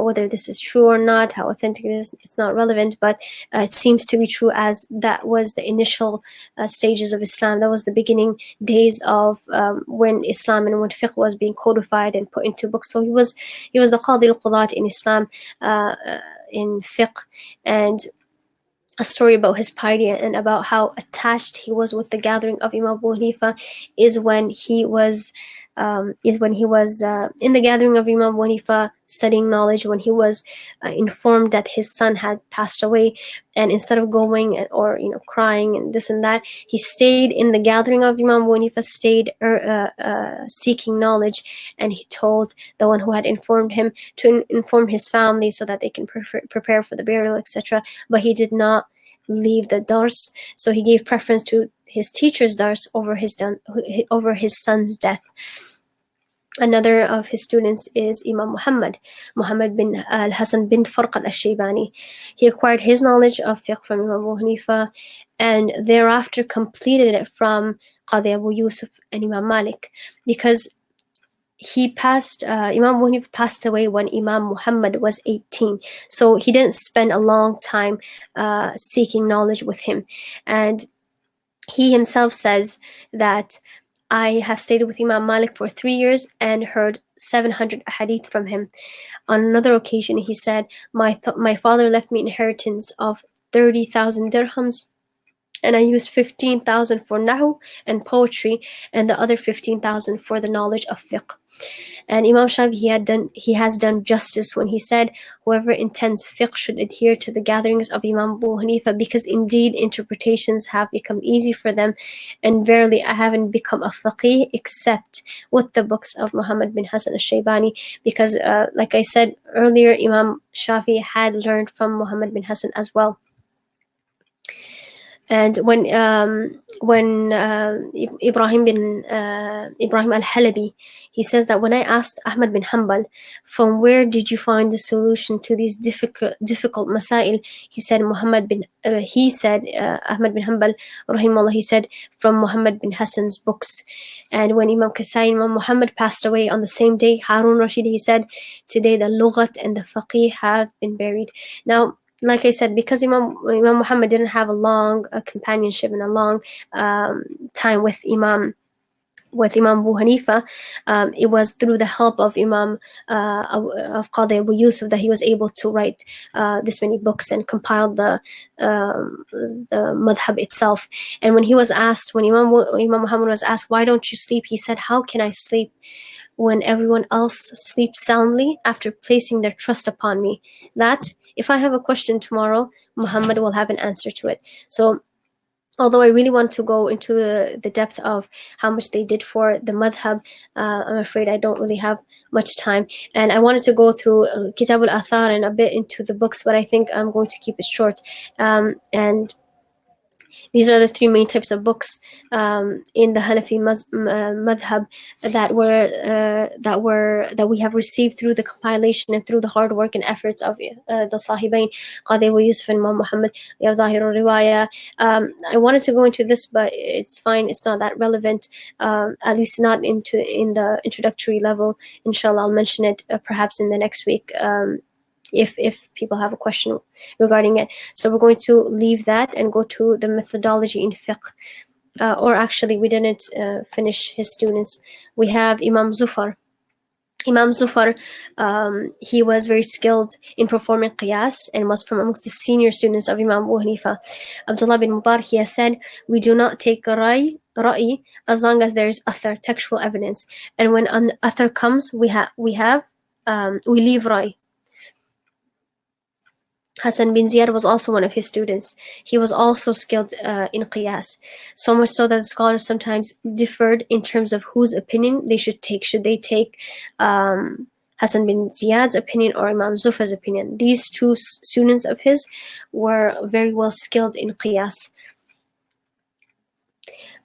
A: Whether this is true or not, how authentic it is, it's not relevant, but it seems to be true, as that was the initial stages of Islam. That was the beginning days of when Islam and when fiqh was being codified and put into books. So he was the Qadi al-Qudat in Islam, in fiqh. And a story about his piety and about how attached he was with the gathering of Imam Abu Hanifa is when he was in the gathering of Imam Abu Hanifa studying knowledge, when he was informed that his son had passed away, and instead of going or crying and this and that, he stayed in the gathering of Imam Abu Hanifa, stayed seeking knowledge, and he told the one who had informed him to inform his family so that they can prepare for the burial, etc. But he did not leave the dars, so he gave preference to his teacher's dars over his son's death. Another of his students is Imam Muhammad bin al-Hasan bin Farqad al-Shaybani. He acquired his knowledge of fiqh from Imam Abu Hanifa, and thereafter completed it from Qadi Abu Yusuf and Imam Malik, because Imam Abu Hanifa passed away when Imam Muhammad was 18, so he didn't spend a long time seeking knowledge with him. And he himself says that I have stayed with Imam Malik for 3 years and heard 700 hadith from him. On another occasion, he said, my father left me inheritance of 30,000 dirhams, and I used 15,000 for nahu and poetry, and the other 15,000 for the knowledge of fiqh. And Imam Shafi, he has done justice when he said, whoever intends fiqh should adhere to the gatherings of Imam Abu Hanifa, because indeed interpretations have become easy for them, and verily I haven't become a faqih except with the books of Muhammad bin Hassan al-Shaybani, because like I said earlier, Imam Shafi had learned from Muhammad bin Hassan as well. And when Ibrahim al-Halabi, he says that when I asked Ahmad bin Hanbal, from where did you find the solution to these difficult masail, he said Ahmad bin Hanbal rahimahullah, he said, from Muhammad bin Hassan's books. And when Imam Muhammad passed away on the same day, Harun Rashid, he said, today the lughat and the faqih have been buried. Now, like I said, because Imam Muhammad didn't have a long companionship and a long time with Imam Abu Hanifa, it was through the help of of Qadi Abu Yusuf that he was able to write this many books and compile the madhab itself. And when Imam Muhammad was asked, why don't you sleep? He said, how can I sleep when everyone else sleeps soundly after placing their trust upon me? That if I have a question tomorrow, Muhammad will have an answer to it. So although I really want to go into the depth of how much they did for the madhab, I'm afraid I don't really have much time. And I wanted to go through Kitab al-Athar and a bit into the books, but I think I'm going to keep it short. And These are the three main types of books in the Hanafi madhab that we have received through the compilation and through the hard work and efforts of the Sahibain, Qadi Abu Yusuf and Imam Muhammad. We have Zahir al-Riwaya. I wanted to go into this, but it's fine. It's not that relevant, at least not in the introductory level. Inshallah, I'll mention it perhaps in the next week. If people have a question regarding it. So we're going to leave that and go to the methodology in fiqh. Or actually, we didn't finish his students. We have Imam Zufar. Imam Zufar, he was very skilled in performing qiyas and was from amongst the senior students of Imam Abu Hanifa. Abdullah bin Mubarak, he has said, we do not take ra'i as long as there is athar, textual evidence. And when an athar comes, we leave ra'i. Hassan bin Ziyad was also one of his students. He was also skilled in qiyas, so much so that the scholars sometimes differed in terms of whose opinion they should take. Should they take Hassan bin Ziyad's opinion or Imam Zufar's opinion? These two students of his were very well skilled in qiyas.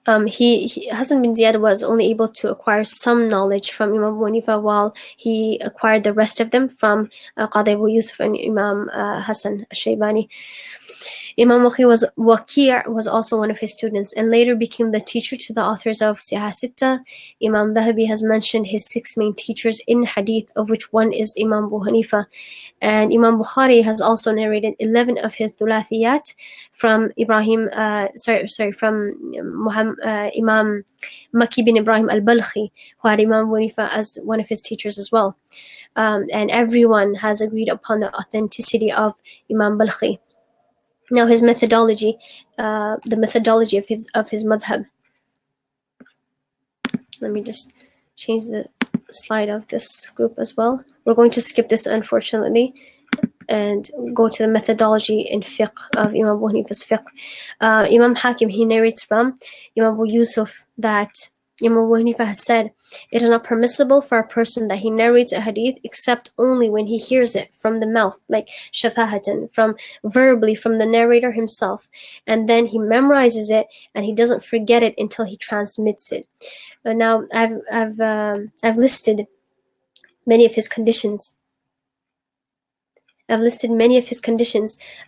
A: Hassan bin Ziyad was only able to acquire some knowledge from Imam Abu Hanifa, while he acquired the rest of them from Qadi Abu Yusuf and Imam Hassan al-Shaybani. Imam Waqi' was also one of his students and later became the teacher to the authors of Siyah Sitta. Imam Dhahabi has mentioned his 6 main teachers in hadith, of which one is Imam Abu Hanifa. And Imam Bukhari has also narrated 11 of his thulathiyat from from Imam Makki bin Ibrahim al-Balkhi, who had Imam Abu Hanifa as one of his teachers as well. And everyone has agreed upon the authenticity of Imam Balkhi. Now his methodology, the methodology of his madhab. Let me just change the slide of this group as well. We're going to skip this, unfortunately, and go to the methodology in fiqh of Imam Abu Hanifa's fiqh. Imam Hakim, he narrates from Imam Abu Yusuf that Imam Abu Hanifa has said, it is not permissible for a person that he narrates a hadith except only when he hears it from the mouth, like shafahatan, from verbally from the narrator himself, and then he memorizes it and he doesn't forget it until he transmits it. Now I've listed many of his conditions.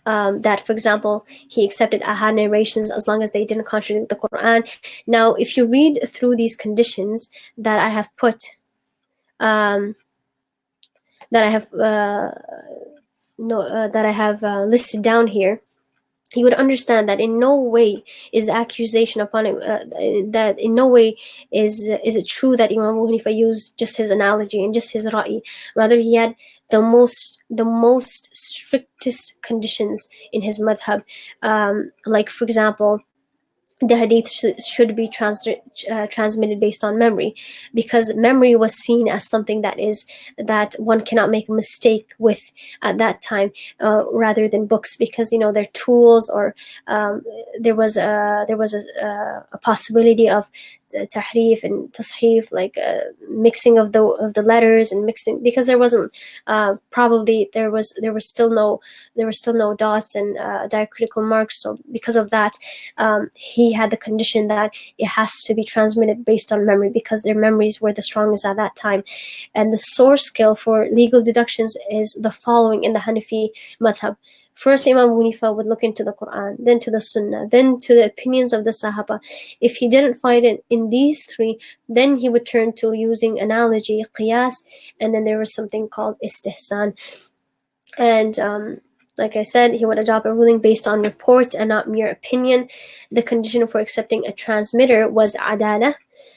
A: That, for example, he accepted ahad narrations as long as they didn't contradict the Quran. Now, if you read through these conditions that I have put, listed down here, you would understand that in no way is the accusation upon him, that in no way is it true that Imam Abu Hanifa used just his analogy and just his ra'i. Rather, he had the most strictest conditions in his madhab. Like, for example, the hadith should be transmitted based on memory, because memory was seen as something that one cannot make a mistake with at that time, rather than books, because they're tools, or there was a possibility of tahrif and tasheef, like mixing of the letters and mixing, because there wasn't probably there were still no dots and diacritical marks. So because of that, he had the condition that it has to be transmitted based on memory, because their memories were the strongest at that time. And the source scale for legal deductions is the following in the Hanafi madhab. First, Imam Abu Hanifa would look into the Quran, then to the Sunnah, then to the opinions of the Sahaba. If he didn't find it in these three, then he would turn to using analogy, qiyas, and then there was something called istihsan. And like I said, he would adopt a ruling based on reports and not mere opinion. The condition for accepting a transmitter was adala.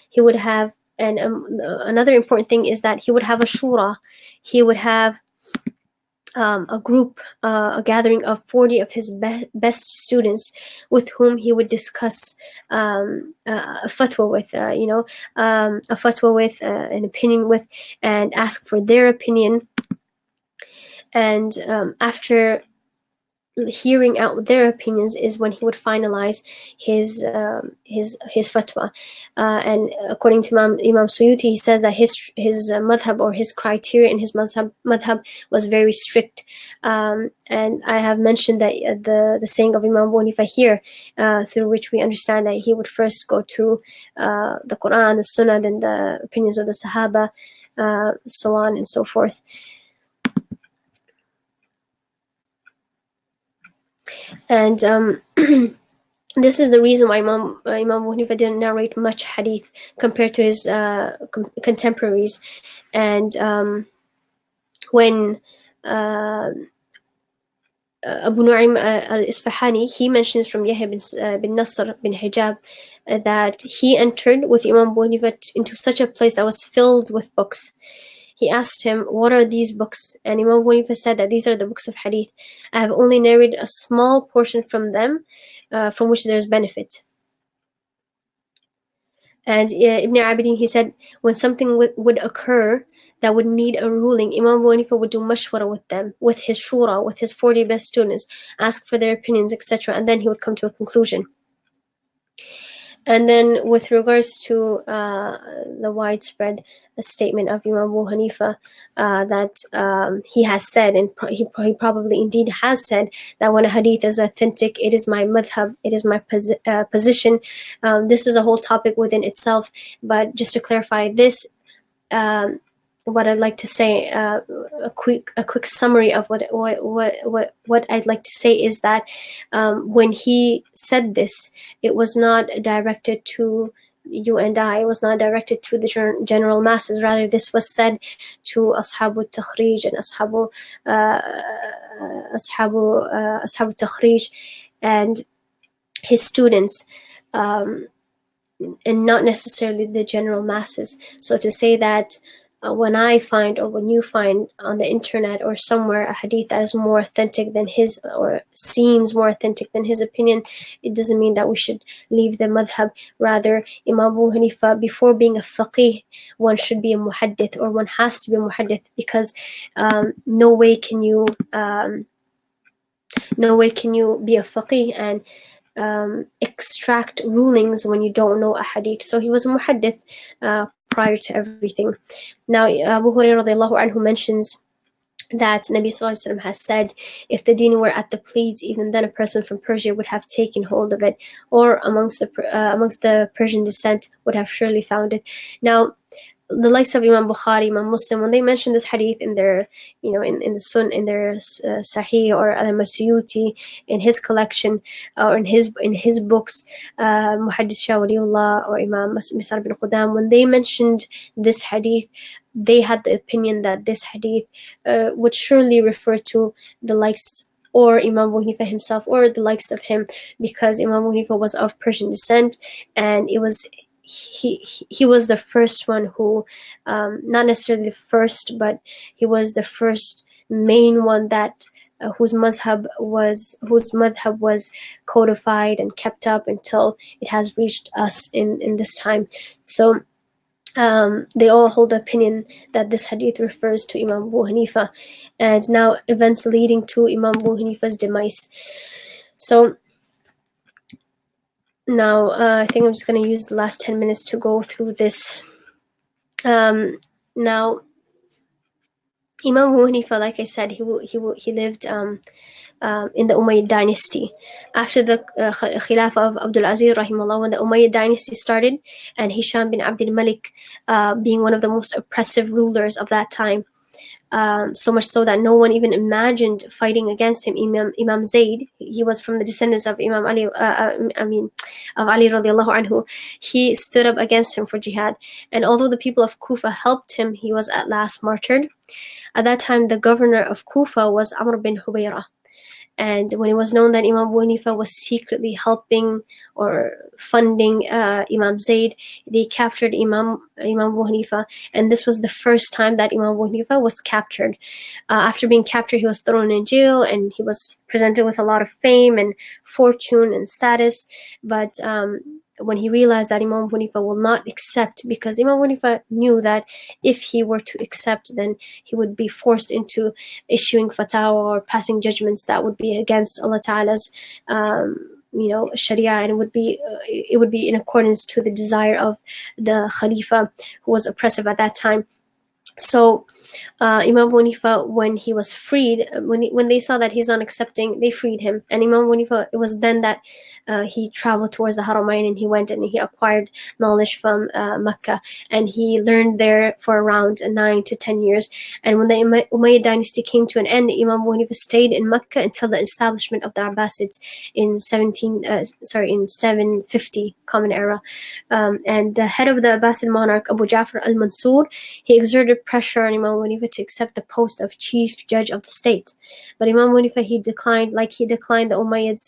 A: He would have, and another important thing is that he would have a shura. He would have a group, a gathering of 40 of his best students with whom he would discuss a fatwa with, an opinion with, and ask for their opinion. And after hearing out their opinions is when he would finalize his fatwa. And according to Imam Suyuti, he says that his madhab, or his criteria in his madhab was very strict. And I have mentioned that the saying of Imam Abu Hanifa here, through which we understand that he would first go to the Quran, the Sunnah, then the opinions of the Sahaba, so on and so forth. And this is the reason why Imam Abu Hanifa didn't narrate much hadith compared to his contemporaries. And when Abu Nu'aym al-Isfahani, he mentions from Yahya bin Nasr bin Hijab that he entered with Imam Abu Hanifa into such a place that was filled with books. He asked him, "What are these books?" And Imam Abu Hanifa said that these are the books of hadith. I have only narrated a small portion from them, from which there is benefit. And Ibn Abidin, he said, when something would occur that would need a ruling, Imam Abu Hanifa would do mashwara with them, with his shura, with his 40 best students, ask for their opinions, etc. And then he would come to a conclusion. And then with regards to the widespread statement of Imam Abu Hanifa, that he has said, and he probably indeed has said, that when a hadith is authentic, it is my madhab, it is my position. This is a whole topic within itself, but just to clarify this, what I'd like to say, a quick summary of what I'd like to say is that when he said this, it was not directed to you and I. It was not directed to the general masses. Rather, this was said to Ashabu Takhrij and Ashabu Takhrij and his students, and not necessarily the general masses. So to say that when I find, or when you find on the internet or somewhere, a hadith that is more authentic than his, or seems more authentic than his opinion, it doesn't mean that we should leave the madhab. Rather, Imam Abu Hanifa, before being a faqih, one should be a muhaddith, or one has to be a muhaddith, because no way can you be a faqih and extract rulings when you don't know a hadith. So he was a muhaddith prior to everything. Now, Abu Hurairah radiallahu anhu mentions that Nabi sallallahu alaihi wasallam has said, if the deen were at the pleats, even then a person from Persia would have taken hold of it, or amongst the Persian descent would have surely found it. Now, the likes of Imam Bukhari, Imam Muslim, when they mention this hadith in their, in the Sun, in their Sahih, or Alimah Sabrina in his collection, or in his books, Muhaddith Shah Waliullah or Imam Misar bin Qudam, when they mentioned this hadith, they had the opinion that this hadith would surely refer to the likes, or Imam Abu Hanifa himself, or the likes of him, because Imam Abu Hanifa was of Persian descent, and it was he was the first one who, not necessarily the first, but he was the first main one that whose madhab was codified and kept up until it has reached us in this time. So they all hold the opinion that this hadith refers to Imam Abu Hanifa, and now events leading to Imam Abu Hanifa's demise. So now, I think I'm just going to use the last 10 minutes to go through this. Now, Imam Abu Hanifa, like I said, he lived in the Umayyad dynasty. After the Khilafah of Abdul Aziz, rahimahullah, when the Umayyad dynasty started, and Hisham bin Abdul Malik being one of the most oppressive rulers of that time, so much so that no one even imagined fighting against him. Imam Zayd, he was from the descendants of Imam Ali, of Ali radiallahu anhu. He stood up against him for jihad, and although the people of Kufa helped him, he was at last martyred. At that time, the governor of Kufa was Amr bin Hubayra. And when it was known that Imam Abu Hanifa was secretly helping or funding Imam Zayd, they captured Imam Abu Hanifa, and this was the first time that Imam Abu Hanifa was captured. After being captured, he was thrown in jail, and he was presented with a lot of fame and fortune and status, but when he realized that Imam Hanifa will not accept, because Imam Hanifa knew that if he were to accept, then he would be forced into issuing fatwa or passing judgments that would be against Allah Ta'ala's Sharia, and it would be in accordance to the desire of the Khalifa who was oppressive at that time. So Imam Hanifa, when he was freed, when they saw that he's not accepting, they freed him. And Imam Hanifa, it was then that he traveled towards the Haramain, and he went and he acquired knowledge from Mecca, and he learned there for around 9 to 10 years. And when the Umayyad dynasty came to an end, Imam Hanifa stayed in Mecca until the establishment of the Abbasids in 750 Common Era. And the head of the Abbasid monarch, Abu Ja'far al-Mansur, he exerted pressure on Imam Hanifa to accept the post of chief judge of the state. But Imam Hanifa, he declined the Umayyad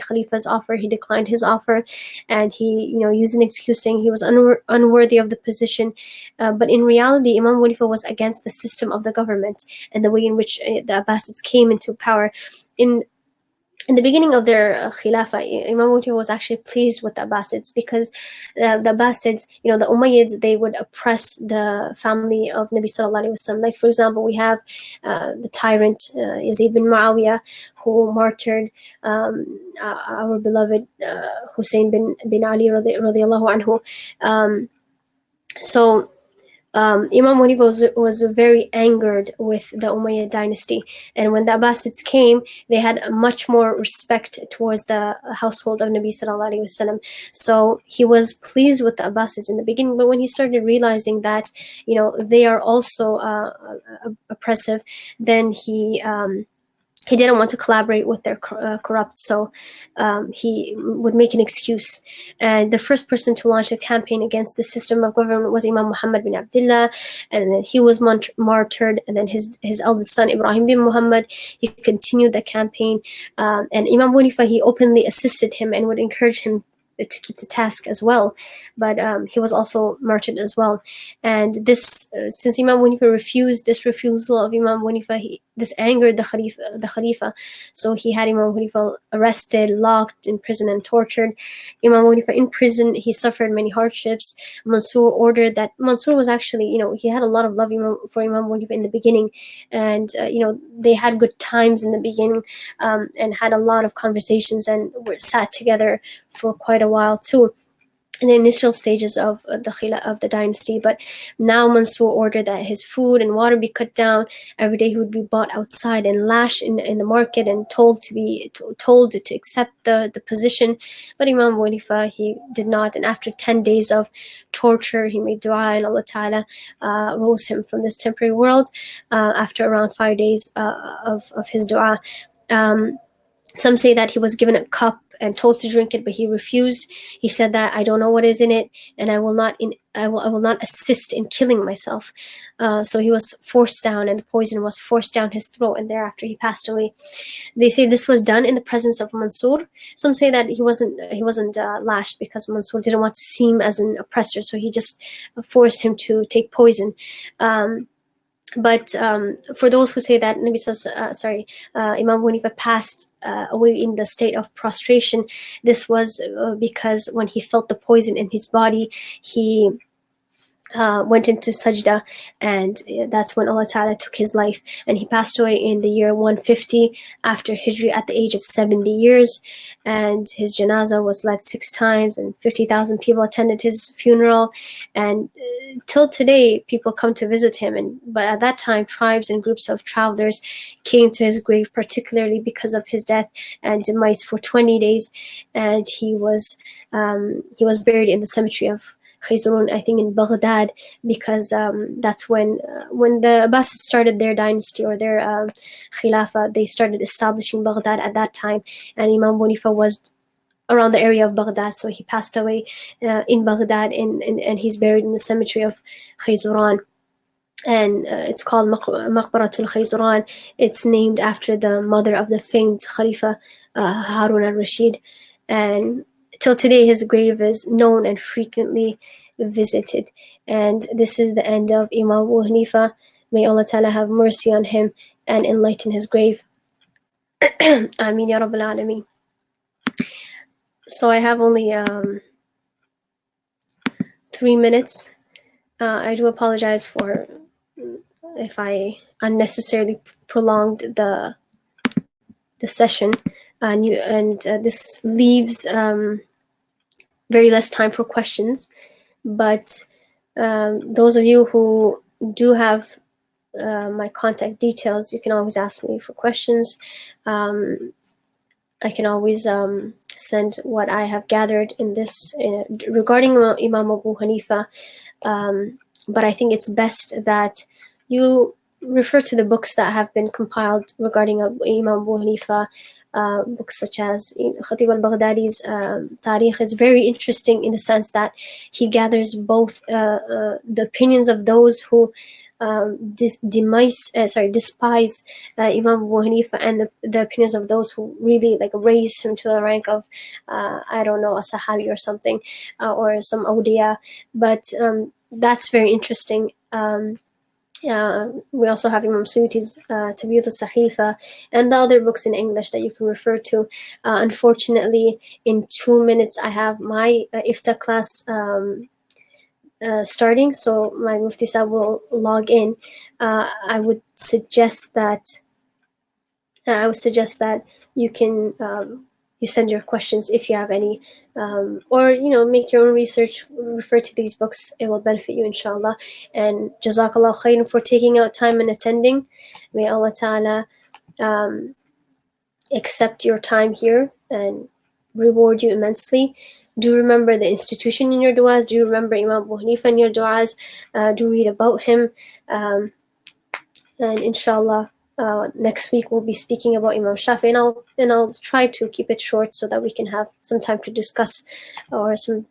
A: Khalifa's offer. He declined his offer, and he, used an excuse saying he was unworthy of the position. But in reality, Imam Hanifa was against the system of the government and the way in which the Abbasids came into power. In the beginning of their Khilafah, Imam Hanifa was actually pleased with the Abbasids, because the Abbasids, the Umayyads, they would oppress the family of Nabi Sallallahu Alaihi Wasallam. Like, for example, we have the tyrant Yazid bin Muawiyah, who martyred our beloved Hussein bin Ali radiallahu anhu. So Imam Hanifa was very angered with the Umayyad dynasty, and when the Abbasids came, they had much more respect towards the household of Nabi Sallallahu Alaihi Wasallam. So he was pleased with the Abbasids in the beginning, but when he started realizing that they are also oppressive, then he didn't want to collaborate with their corrupt, so he would make an excuse. And the first person to launch a campaign against the system of government was Imam Muhammad bin Abdullah, and then he was martyred, and then his eldest son, Ibrahim bin Muhammad, he continued the campaign. And Imam Hanifa, he openly assisted him and would encourage him to keep the task as well, but he was also martyred as well. And this, since Imam Hanifa refused, this refusal of Imam Hanifa, this angered the Khalifa. So he had Imam Hanifa arrested, locked in prison, and tortured. Imam Hanifa in prison, he suffered many hardships. Mansur was actually, he had a lot of love for Imam Hanifa in the beginning, and they had good times in the beginning, and had a lot of conversations, and were sat together for quite a while too, in the initial stages of the dynasty. But now Mansur ordered that his food and water be cut down. Every day he would be bought outside and lashed in the market, and told to accept the position. But Imam Hanifa, he did not, and after 10 days of torture, he made dua, and Allah Ta'ala rose him from this temporary world after around 5 days of his dua. Some say that he was given a cup and told to drink it, but he refused. He said that, I don't know what is in it, and I will not assist in killing myself. So he was forced down, and the poison was forced down his throat, and thereafter he passed away. They say this was done in the presence of Mansur. Some say that he wasn't lashed, because Mansur didn't want to seem as an oppressor, so he just forced him to take poison. But for those who say that Imam Hanifa passed away in the state of prostration, this was because when he felt the poison in his body, he went into sajda, and that's when Allah Ta'ala took his life, and he passed away in the year 150 after Hijri at the age of 70 years, and his janazah was led 6 times, and 50,000 people attended his funeral, and till today people come to visit him. But at that time, tribes and groups of travelers came to his grave, particularly because of his death and demise, for 20 days, and he was buried in the cemetery of Khayzurun, I think in Baghdad, because that's when the Abbasids started their dynasty, or their Khilafah. They started establishing Baghdad at that time, and Imam Hanifa was around the area of Baghdad, so he passed away in Baghdad, and he's buried in the cemetery of Khayzuran. And it's called Maqbaratul Khayzuran. It's named after the mother of the famed Khalifa Harun al-Rashid, and till today his grave is known and frequently visited. And this is the end of Imam Abu Hanifa. May Allah Ta'ala have mercy on him and enlighten his grave. Ameen Ya Rabbil Alameen. So I have only 3 minutes. I do apologize for if I unnecessarily prolonged the session, and this leaves very less time for questions. But those of you who do have my contact details, you can always ask me for questions. I can always send what I have gathered in this regarding Imam Abu Hanifa. But I think it's best that you refer to the books that have been compiled regarding Imam Abu Hanifa. Books such as Khatib al-Baghdadi's Tariq is very interesting in the sense that he gathers both the opinions of those who despise Imam Abu Hanifa, and the opinions of those who really like raise him to the rank of I don't know, a Sahabi or something, or some awliya. But that's very interesting. We also have Imam Suyuti's Tabyid al-Sahifa and the other books in English that you can refer to. Unfortunately, in 2 minutes I have my ifta class starting, so my Mufti Sahib will log in. I would suggest that you can you send your questions if you have any, or make your own research, refer to these books. It will benefit you, inshallah. And Jazakallah khairan for taking out time and attending. May Allah Ta'ala accept your time here and reward you immensely. Do remember the institution in your du'as. Do remember Imam Abu Hanifa in your du'as. Do read about him. And inshallah, next week we'll be speaking about Imam Shafi, and I'll try to keep it short so that we can have some time to discuss, or some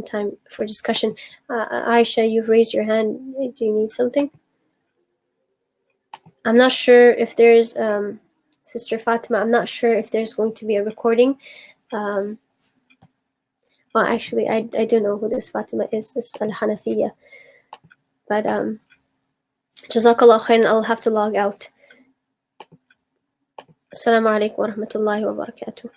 A: time for discussion. Aisha, you've raised your hand. Do you need something? I'm not sure if there's Sister Fatima. I'm not sure if there's going to be a recording. Well, actually, I do know who this Fatima is. This Al-Hanafiya. But Jazakallah khairan. I'll have to log out. Assalamu alaikum wa rahmatullahi wa barakatuh.